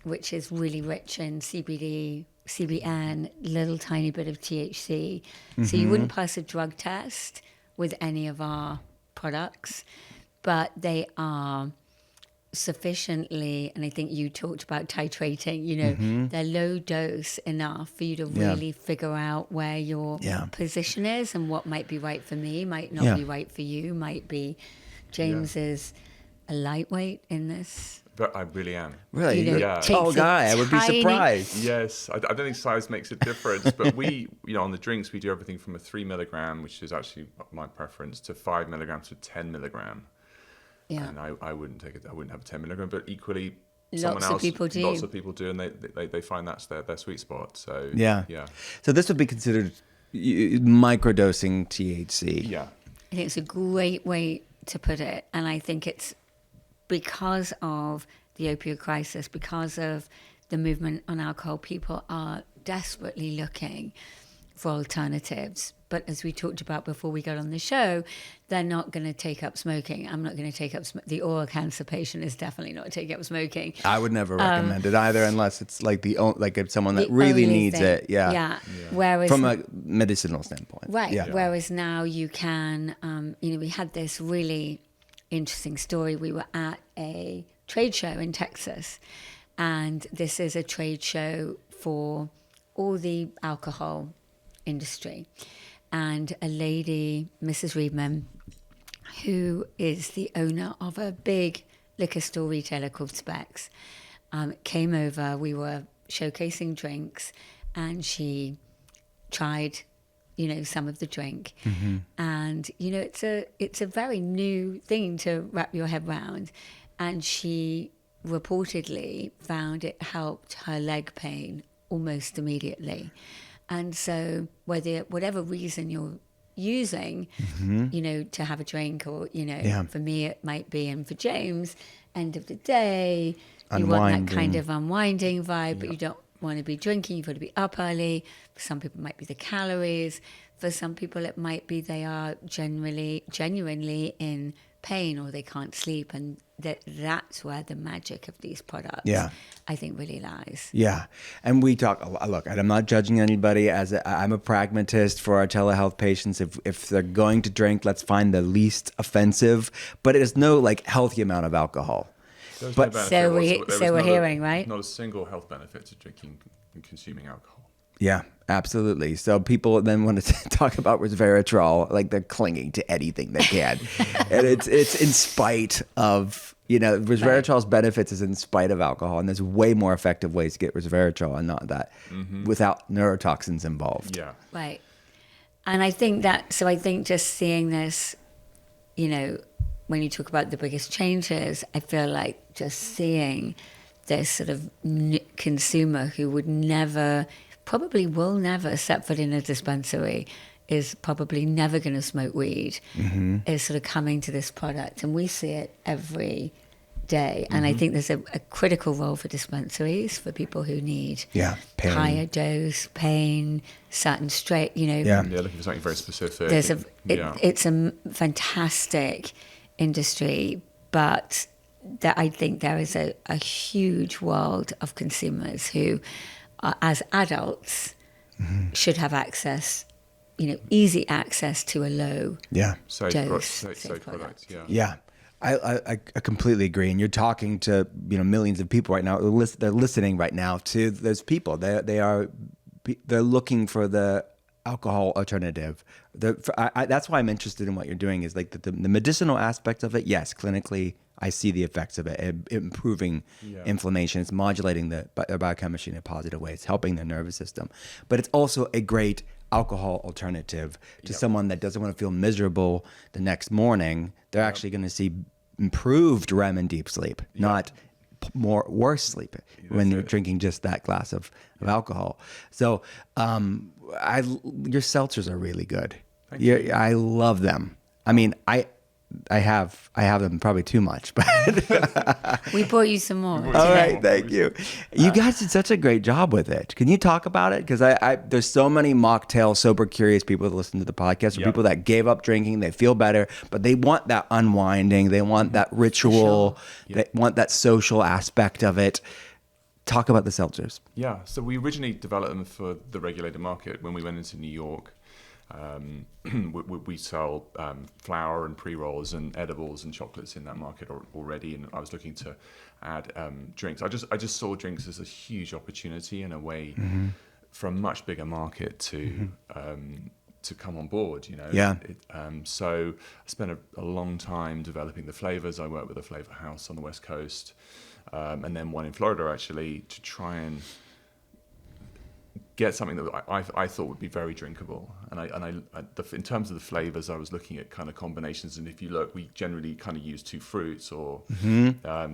S3: which is really rich in CBD, CBN, little tiny bit of THC. So you wouldn't pass a drug test with any of our products, but they are sufficiently, and I think you talked about titrating, they're low dose enough for you to really figure out where your position is and what might be right for me, might not be right for you, might be James is a lightweight in this.
S2: But I really am.
S1: Really?
S3: Tall
S1: guy, I would be surprised.
S2: Yes, I don't think size makes a difference, but we, on the drinks, we do everything from a 3 milligram, which is actually my preference, to 5 milligrams to 10 milligram. Yeah. And I wouldn't take it. I wouldn't have a 10 milligram, but equally, lots of people do, and they find that's their sweet spot. So yeah.
S1: So this would be considered microdosing THC.
S2: Yeah.
S3: I think it's a great way to put it, and I think it's because of the opioid crisis, because of the movement on alcohol, people are desperately looking for alternatives. But as we talked about before we got on the show, they're not going to take up smoking. I'm not going to take up the oral cancer patient is definitely not taking up smoking.
S1: I would never recommend it either, unless it's like if someone that really needs it. Yeah.
S3: Whereas
S1: from a medicinal standpoint,
S3: right.
S1: Yeah.
S3: Whereas now you can, we had this really interesting story. We were at a trade show in Texas, and this is a trade show for all the alcohol industry. And a lady, Mrs. Reedman, who is the owner of a big liquor store retailer called Specs, came over. We were showcasing drinks, and she tried, some of the drink.
S1: Mm-hmm.
S3: And it's a very new thing to wrap your head around. And she reportedly found it helped her leg pain almost immediately. And so whatever reason you're using, to have a drink, or, for me it might be, and for James, end of the day, you want that kind of unwinding vibe, but you don't want to be drinking, you've got to be up early. For some people it might be the calories. For some people it might be they are genuinely in pain, or they can't sleep, and that's where the magic of these products, I think, really lies.
S1: Yeah, and we talk. Look, I'm not judging anybody. I'm a pragmatist for our telehealth patients. If they're going to drink, let's find the least offensive, but there's no healthy amount of alcohol.
S2: But
S3: so we're hearing, right?
S2: Not a single health benefit to drinking and consuming alcohol.
S1: Yeah, absolutely. So people then want to talk about resveratrol, like they're clinging to anything they can. And it's in spite of, resveratrol's benefits is in spite of alcohol. And there's way more effective ways to get resveratrol, and not that without neurotoxins involved.
S2: Yeah.
S3: Right. And I think just seeing this, when you talk about the biggest changes, I feel like just seeing this sort of consumer who would probably will never set foot in a dispensary, is probably never going to smoke weed, is sort of coming to this product. And we see it every day. And I think there's a critical role for dispensaries, for people who need
S1: pain.
S3: higher dose, pain, certain straight,
S2: Yeah, looking for something very specific.
S3: It's a fantastic industry, but I think there is a huge world of consumers who, as adults, should have access, easy access to a low dose.
S2: Safe product,
S1: Yeah. I completely agree. And you're talking to millions of people right now. They're listening right now to those people. They're looking for the alcohol alternative. That's why I'm interested in what you're doing. Is like the medicinal aspect of it. Yes, clinically, I see the effects of it, improving inflammation. It's modulating their biochemistry in a positive way. It's helping their nervous system. But it's also a great alcohol alternative to someone that doesn't want to feel miserable the next morning. They're actually going to see improved REM and deep sleep, not worse sleep when you're drinking just that glass of alcohol. So your seltzers are really good.
S2: Thank you.
S1: I love them. I mean, I have them probably too much, but
S3: we brought you some more.
S1: All right, thank you. You guys did such a great job with it. Can you talk about it? Because there's so many mocktail, sober, curious people that listen to the podcast, or people that gave up drinking, they feel better, but they want that unwinding, they want that ritual, they want that social aspect of it. Talk about the seltzers.
S2: Yeah, so we originally developed them for the regulated market when we went into New York. We sell flour and pre-rolls and edibles and chocolates in that market already, and I was looking to add drinks. I just saw drinks as a huge opportunity in a way for a much bigger market to come on board. So I spent a long time developing the flavors. I worked with a flavor house on the West Coast, and then one in Florida actually, to try and get something that I thought would be very drinkable. And in terms of the flavors, I was looking at kind of combinations. And if you look, we generally kind of use two fruits, or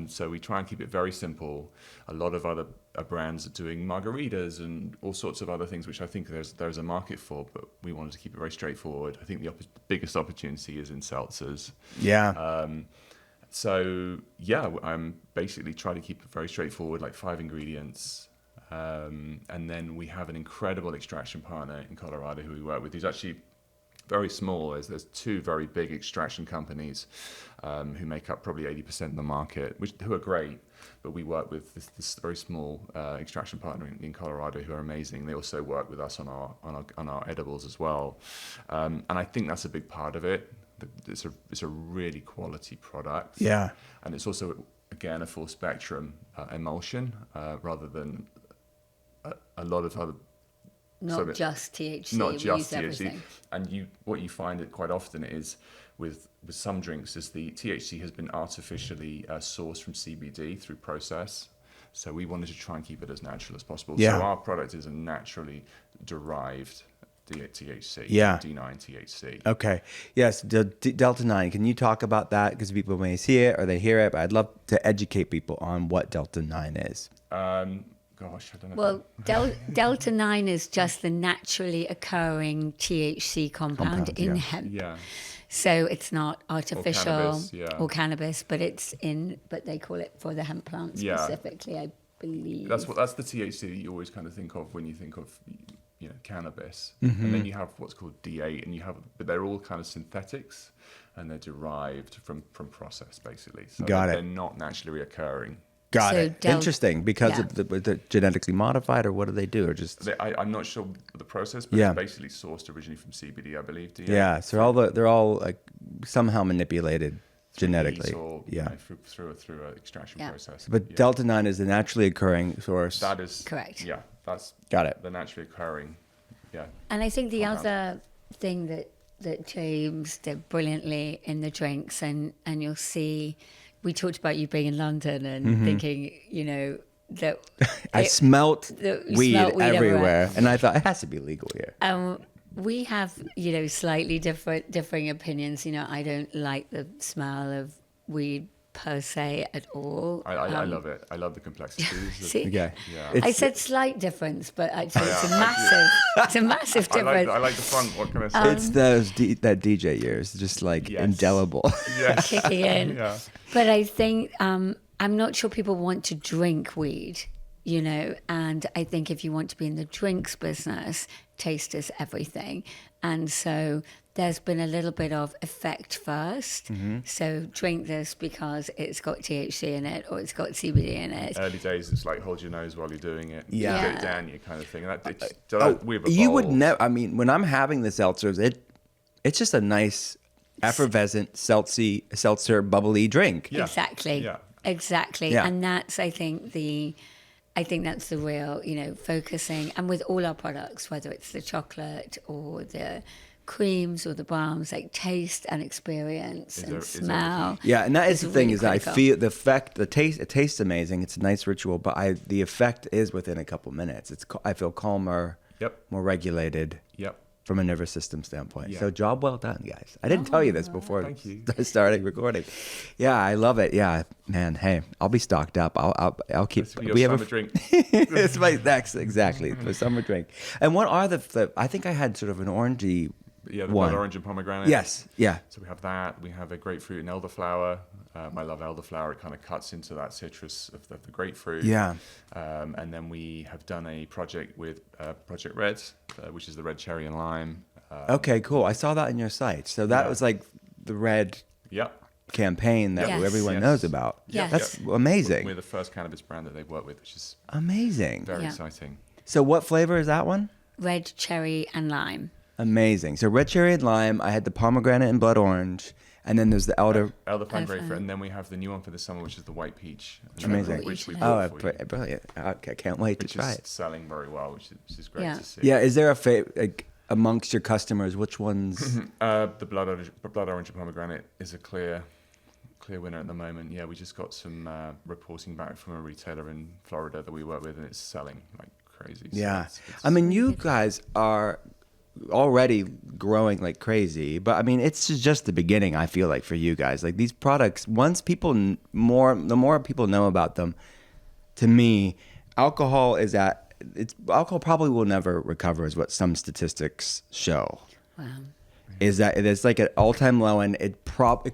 S2: so we try and keep it very simple. A lot of other brands are doing margaritas and all sorts of other things, which I think there's a market for, but we wanted to keep it very straightforward. I think the biggest opportunity is in seltzers.
S1: Yeah.
S2: So yeah, I'm basically trying to keep it very straightforward, like 5 ingredients. And then we have an incredible extraction partner in Colorado who we work with, who's actually very small. There's 2 very big extraction companies who make up probably 80% of the market, who are great. But we work with this very small extraction partner in Colorado who are amazing. They also work with us on our edibles as well. And I think that's a big part of it. It's a really quality product.
S1: Yeah.
S2: And it's also, again, a full spectrum emulsion rather than a lot of other.
S3: Not just THC.
S2: Not just THC.
S3: Everything.
S2: And what you find it quite often is with some drinks is the THC has been artificially sourced from CBD through process. So we wanted to try and keep it as natural as possible.
S1: Yeah.
S2: So our product is a naturally derived THC,
S1: Yeah.
S2: D9 THC.
S1: Okay. Yes, Delta 9. Can you talk about that? Because people may see it or they hear it, but I'd love to educate people on what Delta 9 is.
S2: Gosh, I don't know.
S3: Well, Delta 9 is just the naturally occurring THC compound in hemp.
S2: Yeah.
S3: So it's not artificial
S2: Or
S3: cannabis, but but they call it for the hemp plant specifically, I believe.
S2: That's the THC that you always kind of think of when you think of cannabis. And then you have what's called D8, but they're all kind of synthetics, and they're derived from process basically. So they're not naturally reoccurring.
S1: Got it. Interesting. Because of the genetically modified, or what do they do? Or just
S2: I'm not sure the process, but they're basically sourced originally from CBD, I believe.
S1: Yeah. So they're all like somehow manipulated genetically.
S2: Or, through an extraction process.
S1: But Delta 9 is the naturally occurring source.
S2: That is
S3: correct.
S2: Yeah, that's
S1: got it.
S2: The naturally occurring. Yeah.
S3: And I think the other thing that James did brilliantly in the drinks, and you'll see. We talked about you being in London and thinking, that
S1: I smelt weed everywhere, and I thought it has to be legal here.
S3: We have, slightly differing opinions. I don't like the smell of weed per se at all.
S2: I love it. I love the complexities.
S3: See?
S1: Okay.
S2: Yeah.
S3: I said slight difference, but actually it's a massive difference.
S2: I like the funk. What can I say?
S1: It's that DJ years, just like indelible.
S2: Yes.
S3: Kicking in.
S2: Yeah.
S3: But I think I'm not sure people want to drink weed, and I think if you want to be in the drinks business, taste is everything. And so there's been a little bit of effect first. So drink this because it's got THC in it or it's got CBD in it.
S2: Early days, it's like hold your nose while you're doing it.
S1: Yeah.
S2: Get it down, you kind of thing.
S1: You would never. I mean, when I'm having the seltzers, it's just a nice effervescent seltzer bubbly drink.
S2: Yeah.
S3: Exactly.
S2: Yeah.
S3: Exactly.
S1: Yeah.
S3: And that's I think that's the real, focusing, and with all our products, whether it's the chocolate or the creams or the balms, like taste and experience and smell.
S1: Yeah, and that is the thing,
S3: really
S1: is that I
S3: critical.
S1: feel the effect, it tastes amazing. It's a nice ritual, but the effect is within a couple minutes. I feel calmer, more regulated.
S2: Yep.
S1: From a nervous system standpoint.
S2: Yeah.
S1: So job well done, guys. I didn't tell you this before
S2: Thank you.
S1: starting recording. Yeah, I love it. Yeah, man. Hey, I'll be stocked up. I'll keep.
S2: We have a drink.
S1: It's my next exactly the summer drink. And what are the? I think I had sort of an orangey.
S2: Yeah, the
S1: one.
S2: blood orange and pomegranate.
S1: Yes. Yeah.
S2: So we have that. We have a grapefruit and elderflower. I love elderflower. It kind of cuts into that citrus of the grapefruit.
S1: Yeah.
S2: And then we have done a project with Project Red, which is the red cherry and lime.
S1: Okay, cool. I saw that on your site. So that was like the red campaign that everyone knows about.
S3: Yes.
S1: That's amazing.
S2: We're the first cannabis brand that they've worked with, which is
S1: amazing.
S2: very exciting.
S1: So what flavor is that one?
S3: Red cherry and lime.
S1: Amazing. So red cherry and lime. I had the pomegranate and blood orange. And then there's the
S2: elderflower grapefruit, and then we have the new one for the summer, which is the white peach.
S1: Amazing.
S2: Which we
S1: brilliant. Okay, I can't wait to try it.
S2: Selling very well, which is great to see.
S1: Yeah, is there a favorite, amongst your customers, which ones?
S2: The blood orange and pomegranate is a clear winner at the moment. Yeah, we just got some reporting back from a retailer in Florida that we work with, and it's selling like crazy.
S1: Yeah.
S2: So
S1: I mean, you guys are already growing like crazy, but I mean, it's just the beginning. I feel like for you guys, like these products, once the more people know about them, to me, alcohol probably will never recover, is what some statistics show.
S3: Wow.
S1: Is that it's like an all-time low, and it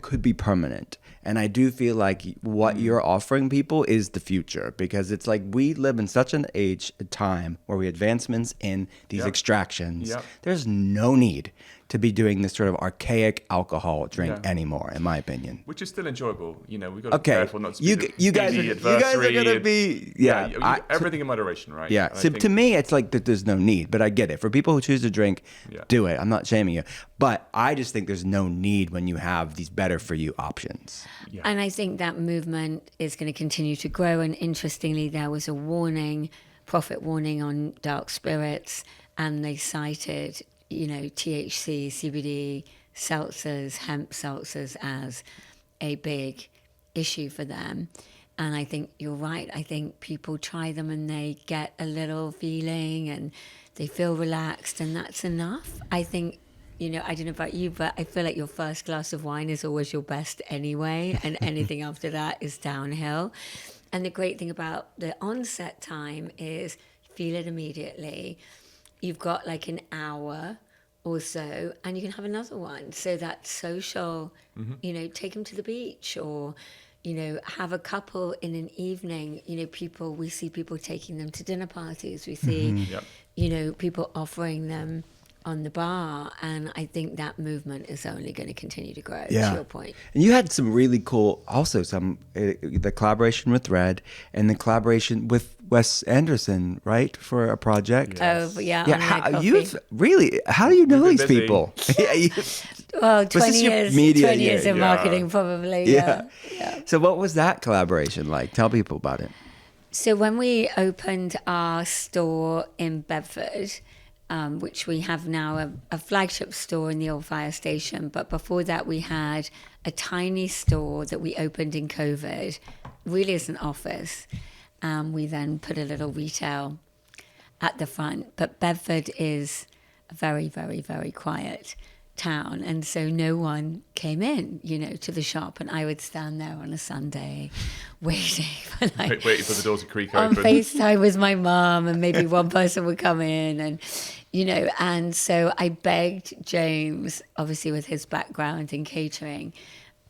S1: could be permanent. And I do feel like what you're offering people is the future, because it's like we live in such an age, a time where we advancements in these extractions. There's no need to be doing this sort of archaic alcohol drink anymore, in my opinion.
S2: Which is still enjoyable. You know, we've got to be careful not to be
S1: you guys are going to be...
S2: everything in moderation, right?
S1: Yeah. So to me, it's like that there's no need, but I get it. For people who choose to drink, do it. I'm not shaming you. But I just think there's no need when you have these better for you options.
S3: Yeah. And I think that movement is going to continue to grow. And interestingly, there was a profit warning on dark spirits, and they cited, THC, CBD, seltzers, hemp seltzers as a big issue for them. And I think you're right. I think people try them and they get a little feeling and they feel relaxed, and that's enough. I think, I don't know about you, but I feel like your first glass of wine is always your best anyway, and anything after that is downhill. And the great thing about the onset time is feel it immediately. You've got like an hour or so, and you can have another one. So that social, take them to the beach, or, have a couple in an evening. We see people taking them to dinner parties. We see, people offering them on the bar, and I think that movement is only going to continue to grow, to your point.
S1: And you had some really cool, also the collaboration with Red and the collaboration with Wes Anderson, right, for a project.
S3: Yes. Oh, yeah.
S1: How do you know these people?
S3: Well, 20 years in marketing, probably. Yeah.
S1: So what was that collaboration like? Tell people about it.
S3: So when we opened our store in Bedford, which we have now a flagship store in the old fire station. But before that, we had a tiny store that we opened in COVID, really as an office. We then put a little retail at the front. But Bedford is a very, very, very quiet town. And so no one came in, to the shop. And I would stand there on a Sunday waiting for
S2: waiting for the door to creak
S3: on
S2: open.
S3: FaceTime with my mom, and maybe one person would come in, and and so I begged James, obviously with his background in catering,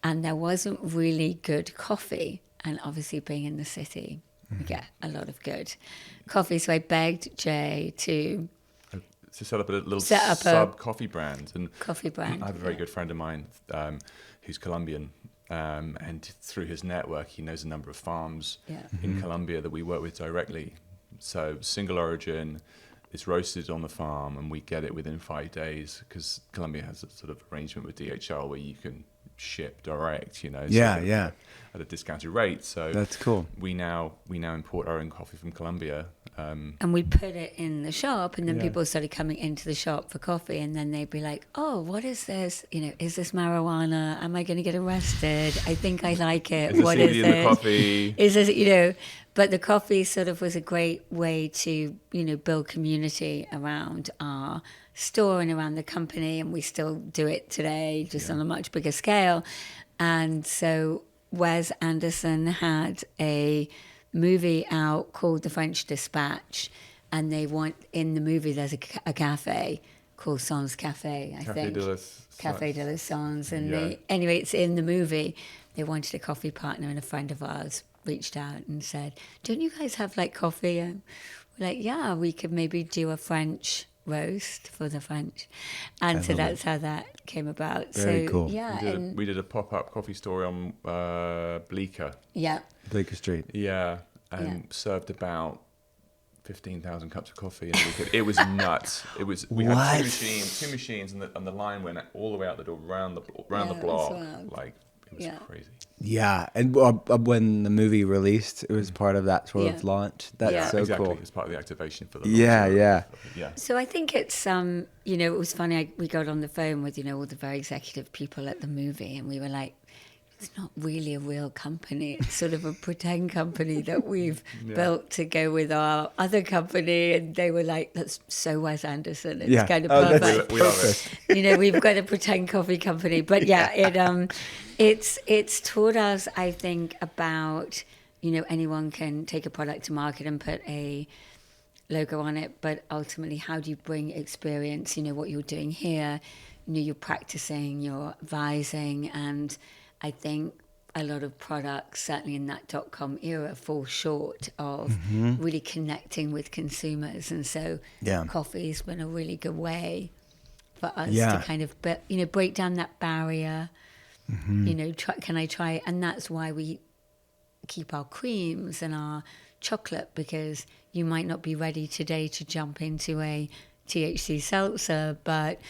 S3: and there wasn't really good coffee, and obviously being in the city, we get a lot of good coffee. So I begged Jay to
S2: set up a little sub coffee brand. And
S3: coffee brand.
S2: I have a very good friend of mine who's Colombian, and through his network, he knows a number of farms in Colombia that we work with directly. So single origin, it's roasted on the farm, and we get it within 5 days, because Colombia has a sort of arrangement with DHL where you can ship direct, at a discounted rate. So
S1: that's cool.
S2: We now import our own coffee from Colombia.
S3: And we put it in the shop, and then people started coming into the shop for coffee, and then they'd be like, oh, what is this? Is this marijuana? Am I going to get arrested? I think I like it. What is
S2: this? The coffee?
S3: Is this, but the coffee sort of was a great way to, build community around our store and around the company, and we still do it today, just on a much bigger scale. And so Wes Anderson had a movie out called The French Dispatch, and in the movie there's a cafe called Sans Cafe, I think. Café de la Sans. And anyway, it's in the movie. They wanted a coffee partner, and a friend of ours reached out and said, don't you guys have like coffee? And we're like, yeah, we could maybe do a French roast for the French. And so that's how that came about.
S1: Very cool.
S3: Yeah.
S2: We did a pop-up coffee store on Bleecker.
S3: Yeah.
S1: Bleecker Street.
S2: Yeah. And served about 15,000 cups of coffee in a week. It was nuts. We had two machines, and the line went all the way out the door, around the block. Like, it was crazy.
S1: Yeah, and when the movie released, it was part of that sort of launch. That's so
S2: exactly.
S1: cool.
S2: It's part of the activation for the
S1: Yeah.
S3: So I think it's it was funny. We got on the phone with all the very executive people at the movie, and we were like, it's not really a real company. It's sort of a pretend company that we've built to go with our other company. And they were like, that's so Wes Anderson. It's kind of perfect.
S2: We love it.
S3: We've got a pretend coffee company. But it's taught us, I think, about, anyone can take a product to market and put a logo on it. But ultimately, how do you bring experience, what you're doing here? You're practicing, you're advising, and I think a lot of products, certainly in that .com era, fall short of really connecting with consumers. And so coffee's been a really good way for us to kind of, break down that barrier. Can I try? And that's why we keep our creams and our chocolate, because you might not be ready today to jump into a THC seltzer, but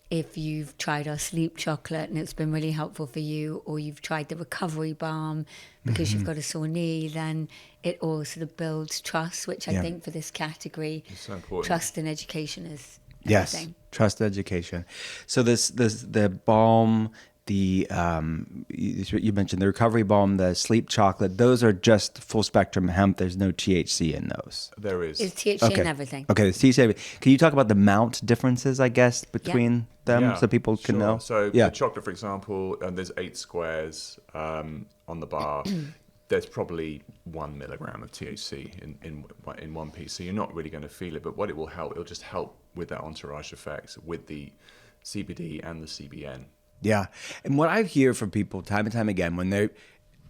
S3: if you've tried our sleep chocolate and it's been really helpful for you, or you've tried the recovery balm because you've got a sore knee, then it all sort of builds trust, which I think for this category,
S2: it's so important.
S3: Trust and education is
S1: Yes,
S3: everything.
S1: trust education. So the balm, you mentioned the recovery balm, the sleep chocolate, those are just full spectrum hemp. There's no THC in those.
S2: There is.
S3: It's THC in everything.
S1: Okay, the THC. Can you talk about the mount differences, I guess, between them so people can know?
S2: So the chocolate, for example, there's 8 squares on the bar. There's probably 1 milligram of THC in one piece. So you're not really going to feel it, but what it will help, it'll just help with that entourage effect with the CBD and the CBN.
S1: Yeah. And what I hear from people time and time again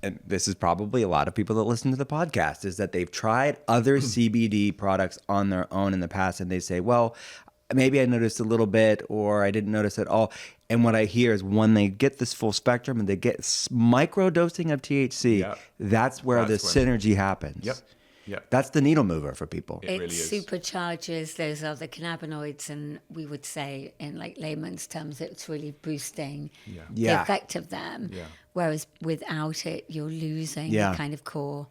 S1: and this is probably a lot of people that listen to the podcast, is that they've tried other CBD products on their own in the past, and they say, well, maybe I noticed a little bit, or I didn't notice at all. And what I hear is when they get this full spectrum and they get microdosing of THC, that's where the synergy happens.
S2: Yep.
S1: That's the needle mover for people.
S3: It really supercharges those other cannabinoids, and we would say in like layman's terms, it's really boosting the effect of them. Yeah. Whereas without it, you're losing the kind of core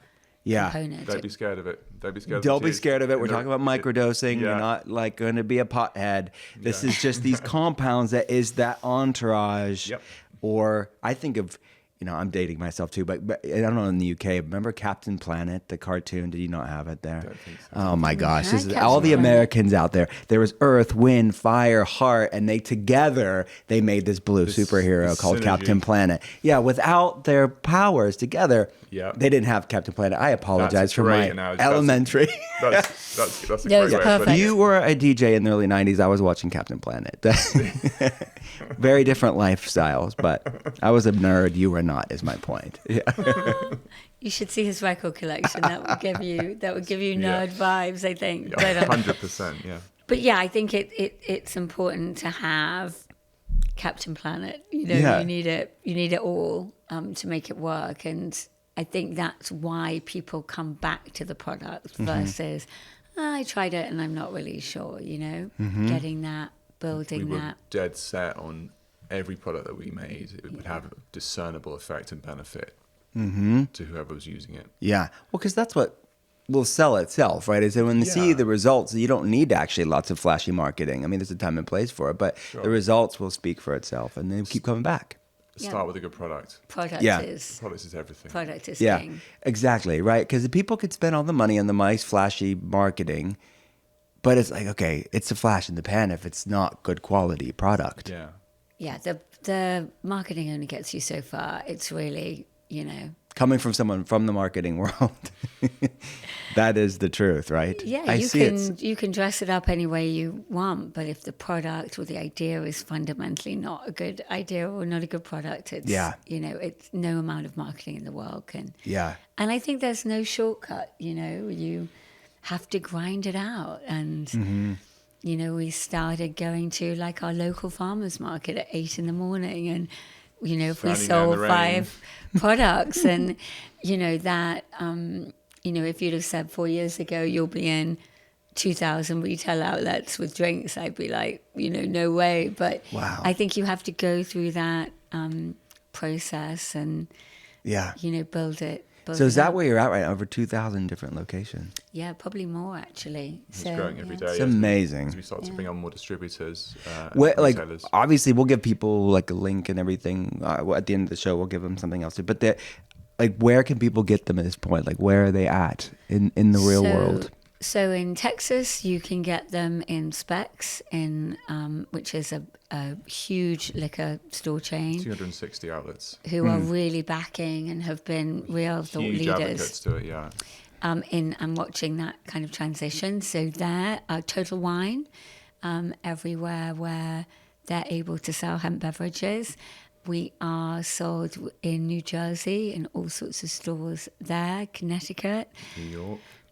S3: component.
S2: Don't be scared of it. Don't be scared of
S1: it. We're talking about microdosing. You're not like going to be a pothead. This is just these compounds that is that entourage. Yep. Or I think of, I'm dating myself too, but I don't know, in the UK, remember Captain Planet, the cartoon? Did you not have it there?
S2: I don't think so.
S1: Oh my gosh. This is all the Americans out there. There was Earth, Wind, Fire, Heart, and they made this blue superhero called synergy. Captain Planet. Yeah, without their powers together, they didn't have Captain Planet. I apologize for my elementary.
S2: That's a great way of putting it.
S1: You were a DJ in the early 90s. I was watching Captain Planet. Very different lifestyles, but I was a nerd. You were not, is my point. Yeah.
S3: You should see his record collection. That would give you nerd vibes, I think.
S2: Yeah, 100%. Yeah.
S3: But I think it's important to have Captain Planet. You need it. You need it all to make it work. And I think that's why people come back to the product versus I tried it and I'm not really sure. Getting that. Building
S2: we were
S3: that.
S2: Dead set on every product that we made. It would have a discernible effect and benefit to whoever was using it.
S1: Yeah. Well, because that's what will sell itself, right? Is that when they see the results, you don't need actually lots of flashy marketing. I mean, there's a time and place for it, but the results will speak for itself, and they keep coming back.
S2: Start with a good product.
S3: Product is
S2: everything.
S3: Product is king.
S1: Exactly, right? Because people could spend all the money on the nice, flashy marketing, but it's like, okay, it's a flash in the pan if it's not good quality product.
S2: Yeah.
S3: Yeah, the marketing only gets you so far. It's really,
S1: Coming from someone from the marketing world, that is the truth, right?
S3: Yeah, you can dress it up any way you want, but if the product or the idea is fundamentally not a good idea or not a good product, it's, it's no amount of marketing in the world can.
S1: Yeah.
S3: And I think there's no shortcut, you have to grind it out. And, we started going to like our local farmers market at 8 a.m. and, if we sold 5 products and, that, if you'd have said 4 years ago, you'll be in 2,000 retail outlets with drinks, I'd be like, no way. But
S1: wow.
S3: I think you have to go through that process and, build it.
S1: So is that where you're at right now? Over 2,000 different locations?
S3: Yeah, probably more actually.
S2: It's growing every day.
S1: It's amazing.
S2: As we start to bring on more distributors,
S1: retailers. Obviously, we'll give people like a link and everything. At the end of the show, we'll give them something else too. But where can people get them at this point? Like, where are they at in the real world?
S3: So in Texas, you can get them in Specs, which is a huge liquor store chain.
S2: 260 outlets.
S3: Who are really backing and have been real thought
S2: huge
S3: leaders.
S2: Advocates to it, yeah.
S3: And watching that kind of transition. So there, Total Wine, everywhere where they're able to sell hemp beverages. We are sold in New Jersey in all sorts of stores there, Connecticut,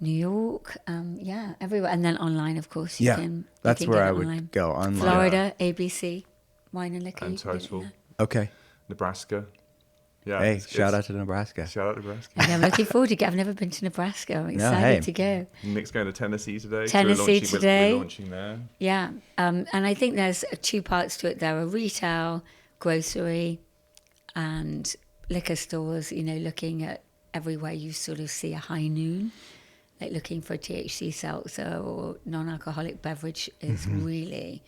S3: New York, yeah, everywhere. And then online, of course.
S1: That's where I would go online.
S3: Florida, ABC, Wine and Liquor.
S2: And Total.
S1: Okay.
S2: Nebraska. Yeah.
S1: Hey, shout out to Nebraska.
S2: Shout out to Nebraska.
S3: And I'm looking forward to it. I've never been to Nebraska. I'm excited to go.
S2: Nick's going to Tennessee today.
S3: Today.
S2: We're launching there.
S3: Yeah. And I think there's two parts to it. There are retail, grocery, and liquor stores, looking at everywhere you sort of see a high noon, like looking for a THC seltzer or non-alcoholic beverage is really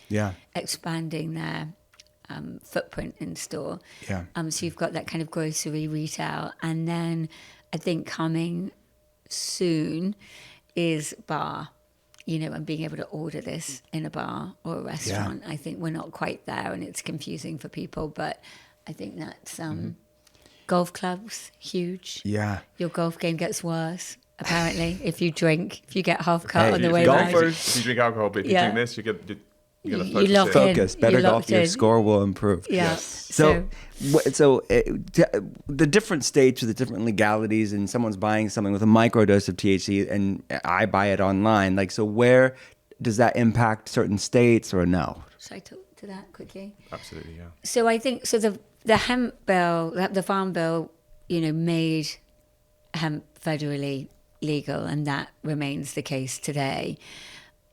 S3: expanding their footprint in store.
S1: Yeah.
S3: So you've got that kind of grocery retail. And then I think coming soon is bar, and being able to order this in a bar or a restaurant. I think we're not quite there and it's confusing for people, but I think that's golf clubs, huge.
S1: Yeah.
S3: Your golf game gets worse, apparently, if you get half cut on the way back.
S2: If you drink alcohol, but if you drink this, you're going to
S1: focus. Better golf, your score will improve.
S3: Yeah.
S1: Yes. So the different states with the different legalities, and someone's buying something with a microdose of THC, and I buy it online. Like, so where does that impact certain states or no?
S3: Should I talk to that quickly?
S2: Absolutely, yeah.
S3: So I think the hemp bill, the farm bill, made hemp federally legal, and that remains the case today.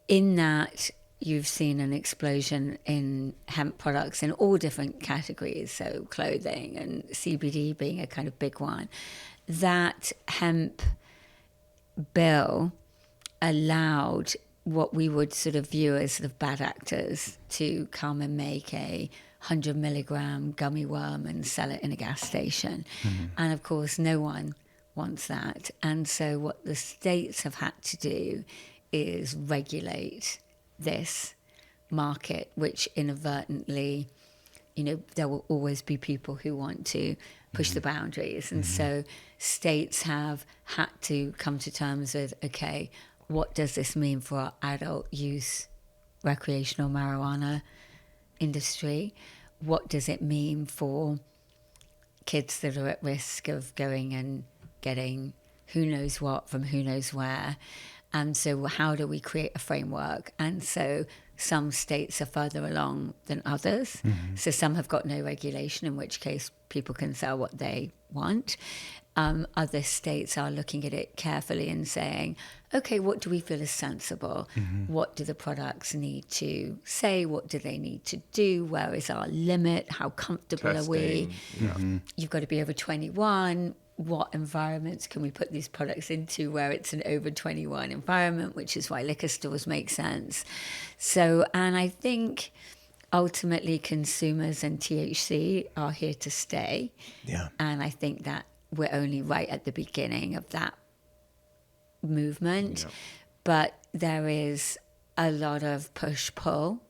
S3: In that, you've seen an explosion in hemp products in all different categories, so clothing and CBD being a kind of big one. That hemp bill allowed what we would sort of view as sort of bad actors to come and make a 100 milligram gummy worm and sell it in a gas station. And of course, no one wants that. And so what the states have had to do is regulate this market, which inadvertently, there will always be people who want to push the boundaries. And so states have had to come to terms with, okay, what does this mean for our adult use recreational marijuana industry? What does it mean for kids that are at risk of going and getting who knows what from who knows where? And so how do we create a framework? And so some states are further along than others. So some have got no regulation, in which case people can sell what they want. Other states are looking at it carefully and saying, okay, what do we feel is sensible? What do the products need to say? What do they need to do? Where is our limit? How comfortable are we? You've got to be over 21. What environments can we put these products into where it's an over 21 environment, which is why liquor stores make sense. So, and I think ultimately consumers and THC are here to stay.
S1: Yeah.
S3: And I think that we're only right at the beginning of that movement. But there is a lot of push-pull,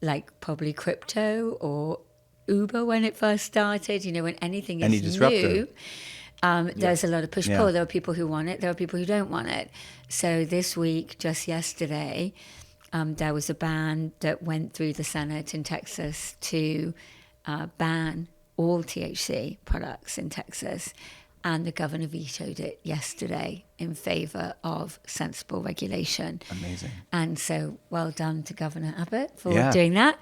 S3: like probably crypto or Uber when it first started, when anything is new. There's a lot of push-pull. There are people who want it. There are people who don't want it. So this week, just yesterday, there was a ban that went through the Senate in Texas to ban all THC products in Texas. And the governor vetoed it yesterday in favor of sensible regulation.
S1: Amazing.
S3: And so well done to Governor Abbott for doing that.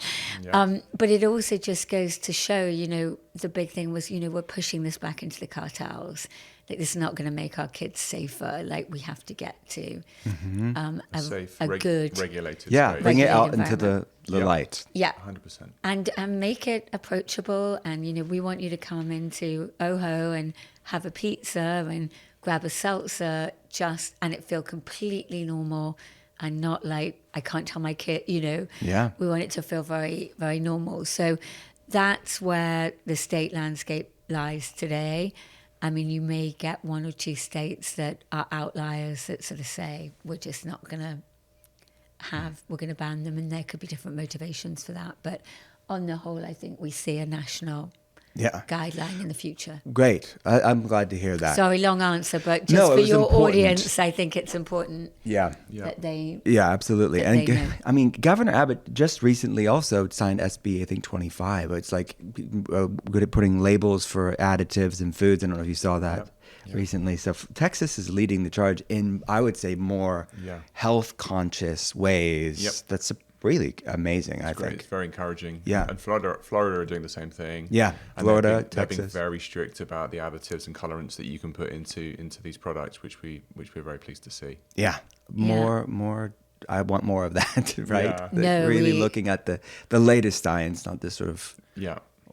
S3: But it also just goes to show, the big thing was, we're pushing this back into the cartels. Like, this is not going to make our kids safer. Like, we have to get to a
S2: safe,
S3: good
S2: regulated.
S1: Bring it out into the light.
S2: 100%.
S3: And make it approachable. And, we want you to come into oHHo and have a pizza and grab a seltzer and it feel completely normal and not like, I can't tell my kid, we want it to feel very, very normal. So that's where the state landscape lies today. I mean, you may get one or two states that are outliers that sort of say, we're just not going to we're going to ban them, and there could be different motivations for that. But on the whole, I think we see a national guideline in the future.
S1: Great. I'm glad to hear that.
S3: Sorry, long answer, but just
S1: No, it
S3: for
S1: was
S3: your
S1: important.
S3: audience, I think it's important
S1: Yeah.
S3: that they...
S1: Yeah, absolutely.
S3: that
S1: And
S3: they know.
S1: I mean, Governor Abbott just recently also signed SB, I think 25. It's like good at putting labels for additives and foods. I don't know if you saw that recently. So Texas is leading the charge in, I would say, more health conscious ways.
S2: Yep.
S1: That's really amazing, I think.
S2: It's very encouraging.
S1: Yeah.
S2: And Florida are doing the same thing.
S1: Yeah,
S2: And
S1: Florida,
S2: they're being
S1: Texas.
S2: very strict about the additives and colorants that you can put into these products, which we're very pleased to see.
S1: Yeah. More. I want more of that, right?
S2: Yeah.
S3: No,
S1: really looking at the latest science, not this sort of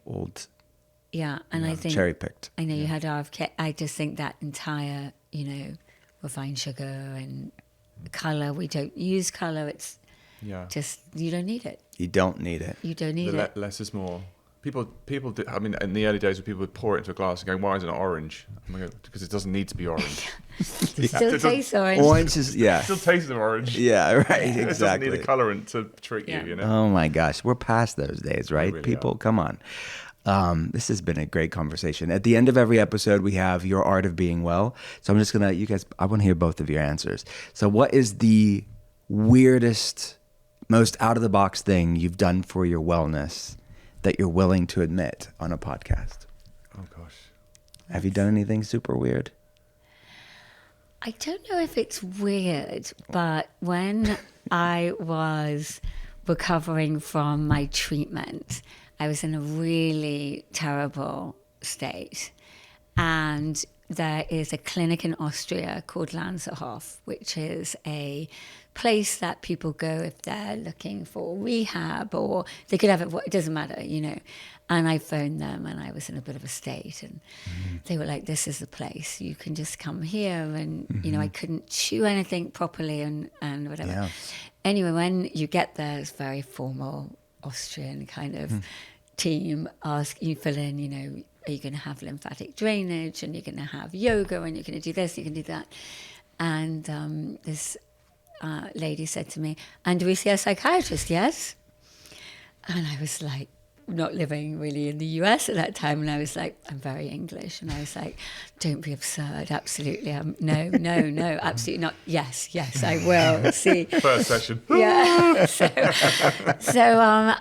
S1: old
S3: Yeah, and I think...
S1: cherry picked.
S3: I know you had RFK. I just think that entire, refined sugar and color, we don't use color. It's just, you don't need it.
S1: You don't need it.
S3: You don't need it.
S2: Less is more. People did, I mean, in the early days, when people would pour it into a glass and go, "Why isn't it orange?" I'm like, because it doesn't need to be orange.
S3: It still tastes orange.
S1: Orange is,
S2: It still tastes of orange.
S1: Yeah, right,
S2: It doesn't
S1: exactly.
S2: need a colorant to trick you,
S1: Oh my gosh, we're past those days, right?
S2: really
S1: People,
S2: are.
S1: come on. This has been a great conversation. At the end of every episode, we have your art of being well. So I'm just gonna, you guys, I want to hear both of your answers. So what is the weirdest, most out of the box thing you've done for your wellness that you're willing to admit on a podcast?
S2: Oh gosh.
S1: Have you done anything super weird?
S3: I don't know if it's weird, but when I was recovering from my treatment, I was in a really terrible state. And there is a clinic in Austria called Lanzerhof, which is a place that people go if they're looking for rehab, or they could have it doesn't matter, And I phoned them, and I was in a bit of a state, and they were like, "This is the place. You can just come here." And I couldn't chew anything properly, and whatever.
S1: Yeah.
S3: Anyway, when you get there, it's very formal Austrian kind of team. You fill in, are you going to have lymphatic drainage, and you're going to have yoga, and you're going to do this, you can do that. And this lady said to me, "And do we see a psychiatrist, yes?" And I was like, not living really in the US at that time, and I was like, I'm very English, and I was like, don't be absurd, absolutely, no, absolutely not, yes, I will, see.
S2: First session.
S3: Yeah, so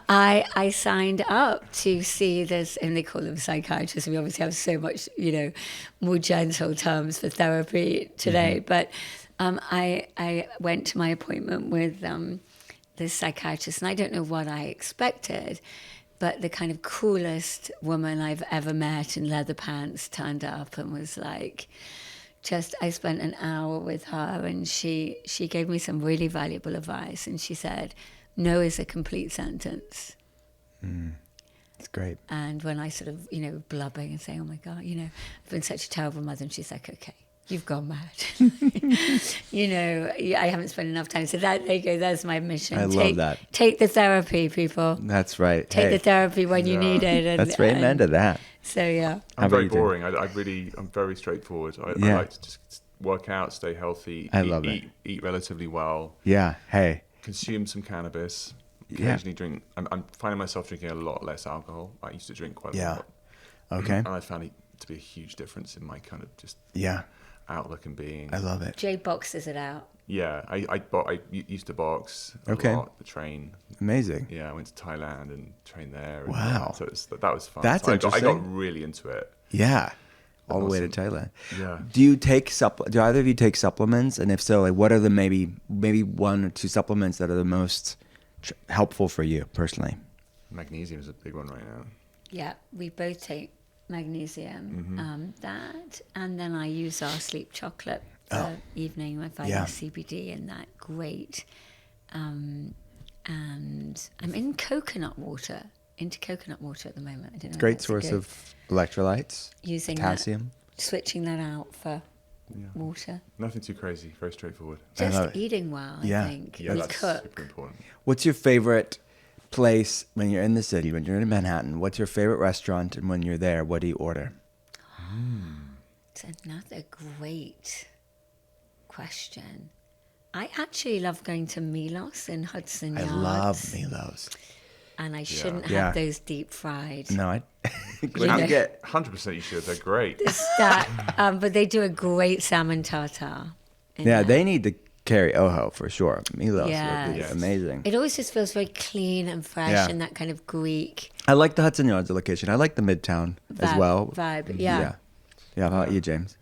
S3: I signed up to see this, and they call them psychiatrists. We obviously have so much, more gentle terms for therapy today, but I went to my appointment with this psychiatrist, and I don't know what I expected, but the kind of coolest woman I've ever met in leather pants turned up and was like, I spent an hour with her, and she gave me some really valuable advice, and she said, no is a complete sentence.
S1: That's great.
S3: And when I sort of, blubbing and saying, oh my God, I've been such a terrible mother, and she's like, okay, you've gone mad. I haven't spent enough time. So there you go. That's my mission.
S1: I love that.
S3: Take the therapy, people.
S1: That's right.
S3: Take the therapy when you need it. And,
S1: that's right. Amen to that.
S3: So yeah.
S2: I'm very boring. I'm very straightfortaughtforward. I like to just work out, stay healthy.
S1: I love it.
S2: Eat relatively well.
S1: Yeah. Hey.
S2: Consume some cannabis. Occasionally drink. I'm finding myself drinking a lot less alcohol. I used to drink quite a lot.
S1: Okay.
S2: And I found it to be a huge difference in my kind of just outlook and being.
S1: I love it.
S3: Jay boxes it out.
S2: Yeah, I used to box a lot, the train.
S1: Amazing.
S2: Yeah, I went to Thailand and trained there.
S1: Wow.
S2: So that was fun.
S1: That's interesting.
S2: I got really into it.
S1: Yeah. All the way to Thailand.
S2: Yeah.
S1: Do you take do either of you take supplements? And if so, like, what are the maybe one or two supplements that are the most helpful for you personally?
S2: Magnesium is a big one right now.
S3: Yeah, we both take magnesium, that, and then I use our sleep chocolate for evening if I use CBD in that. Great. And I'm into coconut water at the moment. I don't know.
S1: Great source of electrolytes.
S3: Using
S1: potassium.
S3: Switching that out for water.
S2: Nothing too crazy. Very straightforward.
S3: Just eating well, I think.
S2: Yeah,
S3: we
S2: that's
S3: cook.
S2: super important.
S1: What's your favorite place when you're in the city, when you're in Manhattan? What's your favorite restaurant, and when you're there, what do you order?
S3: It's another great question. I actually love going to Milos in Hudson Yards.
S1: I love Milos.
S3: And I shouldn't have those deep fried.
S1: No, What do you get?
S2: 100% you should. They're great.
S3: But they do a great salmon tartare.
S1: Yeah, they need to carry oHHo for sure. Milos would be
S2: Yes.
S1: amazing.
S3: It always just feels very clean and fresh and that kind of Greek
S1: I like the Hudson Yards location. I like the Midtown as well.
S3: vibe.
S1: Yeah. How about you, James?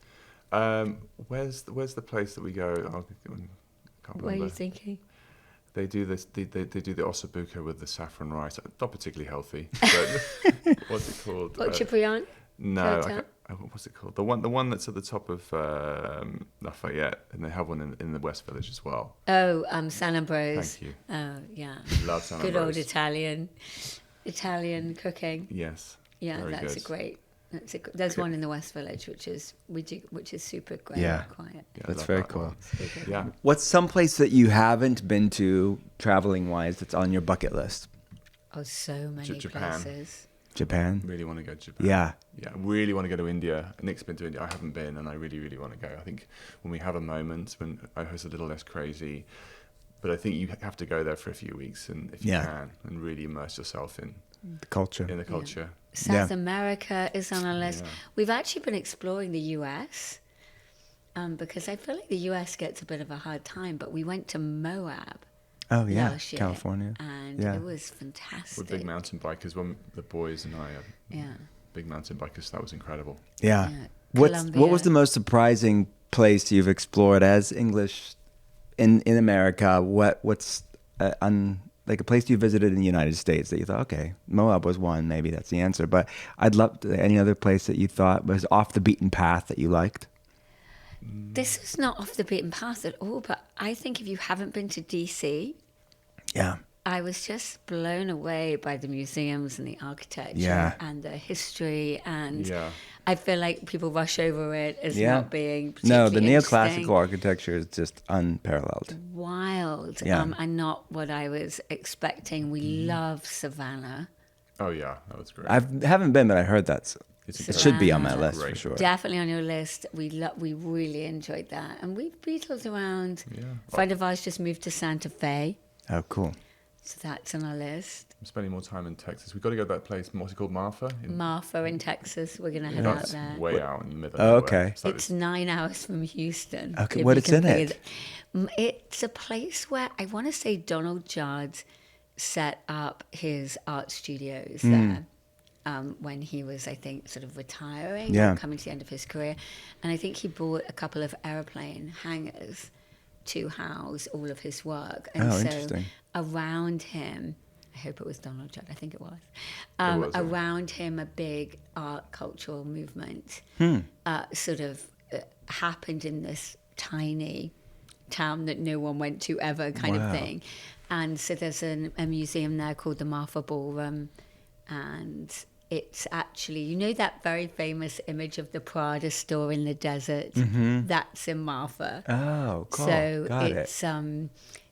S2: Where's the place that we go? I can't
S3: What are
S2: remember.
S3: you thinking?
S2: They do this. They do the ossobuco with the saffron rice. Not particularly healthy. But what's it called?
S3: What, Ciprian?
S2: No.
S3: Hotel?
S2: What's it called? The one that's at the top of Lafayette, and they have one in the West Village as well.
S3: Oh, San Ambrose.
S2: Thank you.
S3: Oh, yeah.
S2: Love San
S3: Good old
S2: Ambrose.
S3: Italian cooking.
S2: Yes.
S3: Yeah,
S2: very
S3: that's
S2: good.
S3: great. There's one in the West Village, which is super great.
S1: Yeah.
S3: And quiet.
S2: Yeah,
S1: That's
S2: love
S1: very
S2: that
S1: cool.
S2: one.
S3: Super good.
S2: Yeah.
S1: What's some place that you haven't been to, traveling wise, that's on your bucket list?
S3: Oh, so many
S2: Japan.
S3: places.
S1: Japan?
S2: Really want to go to Japan.
S1: Yeah.
S2: Yeah, I really want to go to India. Nick's been to India. I haven't been, and I really, really want to go. I think when we have a moment, when oHHo's a little less crazy, but I think you have to go there for a few weeks, and if you can, and really immerse yourself in
S1: The culture.
S2: the culture.
S3: South America is on our list.
S2: Yeah.
S3: We've actually been exploring the US because I feel like the US gets a bit of a hard time, but we went to Moab
S1: Oh, yeah.
S3: last year.
S1: California.
S3: And
S1: Yeah.
S3: it was fantastic.
S2: We're big mountain bikers. When the boys and I are
S3: Yeah.
S2: big mountain bikers, so that was incredible.
S1: Yeah.
S3: Yeah.
S1: What
S3: Colombia.
S1: was the most surprising place you've explored as English in America? What's like a place you visited in the United States that you thought, okay, Moab was one, maybe that's the answer. But I'd love any other place that you thought was off the beaten path that you liked.
S3: This is not off the beaten path at all, but I think if you haven't been to DC,
S1: Yeah.
S3: I was just blown away by the museums and the architecture
S1: Yeah.
S3: and the history, and
S2: Yeah.
S3: I feel like people rush over it as
S1: Yeah.
S3: not being
S1: No,
S3: particularly
S1: the
S3: interesting.
S1: neoclassical architecture is just unparalleled.
S3: Wild,
S1: Yeah.
S3: and not what I was expecting. We love Savannah.
S2: Oh yeah, that was great.
S1: I haven't been, but I heard that.
S2: It's
S1: It should be on my
S3: Savannah.
S1: list for
S2: Great.
S1: sure.
S3: Definitely on your list. We really enjoyed that, and we've beetled around.
S2: Yeah.
S3: A friend of ours just moved to Santa Fe,
S1: Oh, cool.
S3: so that's on our list.
S2: I'm spending more time in Texas. We've got to go to that place. What's it called, Martha?
S3: Marfa in Texas. We're gonna head out
S2: That's
S3: there.
S2: way out in the middle.
S1: Oh,
S2: of nowhere.
S1: okay.
S2: It's like
S3: It's
S2: this-
S3: 9 hours from Houston.
S1: Okay,
S3: if
S1: what
S3: you
S1: is
S3: can
S1: in
S3: figure
S1: it?
S3: It's a place where I want to say Donald Judd set up his art studios there when he was, I think, sort of retiring,
S1: Yeah.
S3: or coming to the end of his career. And I think he bought a couple of airplane hangars to house all of his work. And
S1: Oh,
S3: so
S1: interesting.
S3: around him, I hope it was Donald Judd, I think it was.
S2: was, yeah.
S3: Around him, a big art cultural movement sort of happened in this tiny town that no one went to ever kind
S1: Wow.
S3: of thing. And so there's a museum there called the Marfa Ballroom, and it's actually, you know, that very famous image of the Prada store in the desert? That's in Marfa.
S1: Oh, cool.
S3: So
S1: Got
S3: it's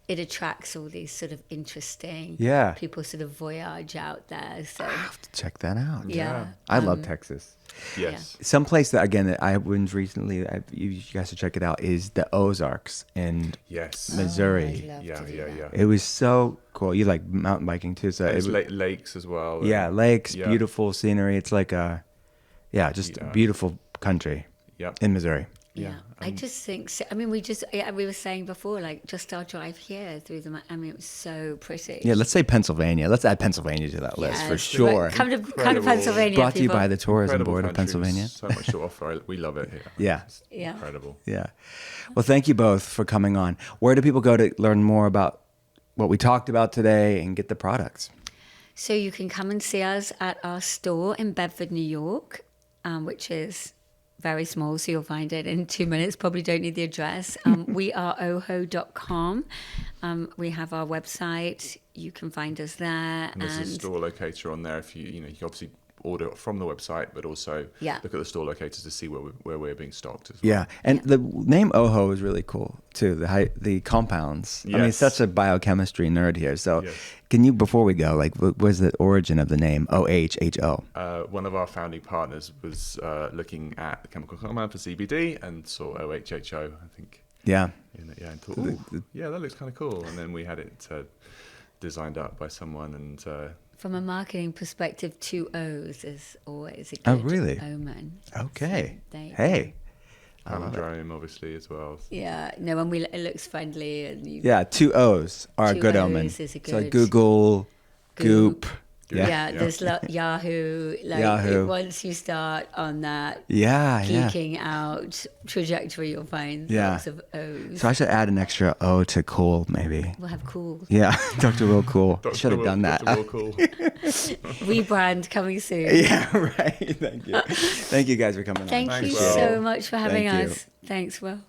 S3: it attracts all these sort of interesting
S1: Yeah.
S3: people sort of voyage out there. So
S1: I have to check that out.
S3: yeah.
S1: I love Texas.
S2: Yes.
S1: Some place that, again, that I went recently, you guys should check it out, is the Ozarks in
S2: Yes.
S1: Missouri.
S3: I'd love
S2: Yeah,
S3: to do
S2: yeah,
S3: that.
S2: yeah.
S1: It was so cool. You like mountain biking too, so
S2: There's
S1: it was,
S2: lakes as well.
S1: yeah, lakes,
S2: Yeah.
S1: beautiful scenery. It's like just a
S2: Yeah.
S1: beautiful country
S2: Yep.
S1: in Missouri.
S3: Yeah, I just think so. I mean, we were saying before, like just our drive here through the. I mean, it was so pretty.
S1: Yeah, let's say Pennsylvania. Let's add Pennsylvania to that list for
S3: Yes,
S1: sure.
S3: Come to
S2: Incredible.
S3: Pennsylvania.
S1: Brought to you
S3: people.
S1: by the Tourism
S2: Incredible
S1: Board of
S2: country with
S1: Pennsylvania.
S2: So much to offer. We love it here.
S1: Yeah.
S2: It's
S3: Yeah.
S2: incredible.
S1: Yeah. Well, thank you both for coming on. Where do people go to learn more about what we talked about today and get the products?
S3: So you can come and see us at our store in Bedford, New York, which is very small, so you'll find it in 2 minutes. Probably don't need the address. We are oHHo.com. We have our website. You can find us there.
S2: And there's a store locator on there. If you can obviously order from the website, but also
S3: Yeah.
S2: look at the store locators to see where we're being stocked as well.
S1: Yeah, and the name oHHo is really cool too. The compounds. I mean,
S2: Yes.
S1: such a biochemistry nerd here. So,
S2: Yes.
S1: can you, before we go, like, what was the origin of the name oHHo?
S2: One of our founding partners was looking at the chemical compound for CBD and saw oHHo, I think.
S1: Yeah,
S2: And thought, ooh, yeah, that looks kind of cool. And then we had it designed up by someone and
S3: from a marketing perspective, 2 O's is always a
S1: Oh,
S3: good
S1: really?
S3: omen.
S1: Okay.
S3: So there you
S1: Hey.
S2: Oh, palindrome, obviously, as well.
S3: go. Yeah, no, and it looks friendly, and you,
S1: Yeah, 2 O's are a
S3: 2
S1: good
S3: O's
S1: omen.
S3: is a
S1: So
S3: good
S1: Google, Goop.
S2: Yeah.
S3: Yeah, there's Yahoo. Like
S1: Yahoo.
S3: once you start on that
S1: Yeah, yeah.
S3: geeking out trajectory, you'll find
S1: Yeah.
S3: lots of O's.
S1: So I should add an extra O to cool, maybe.
S3: We'll have cool
S1: Yeah, Dr. Will Cool.
S2: Dr.
S1: Should have done that.
S2: Dr. Will Cool.
S3: Rebrand coming soon.
S1: Yeah, right. Thank you. Thank you guys for coming on.
S3: Thank
S2: Thanks,
S3: you
S2: Will.
S3: so much for having
S1: Thank you.
S3: us. Thanks, Will.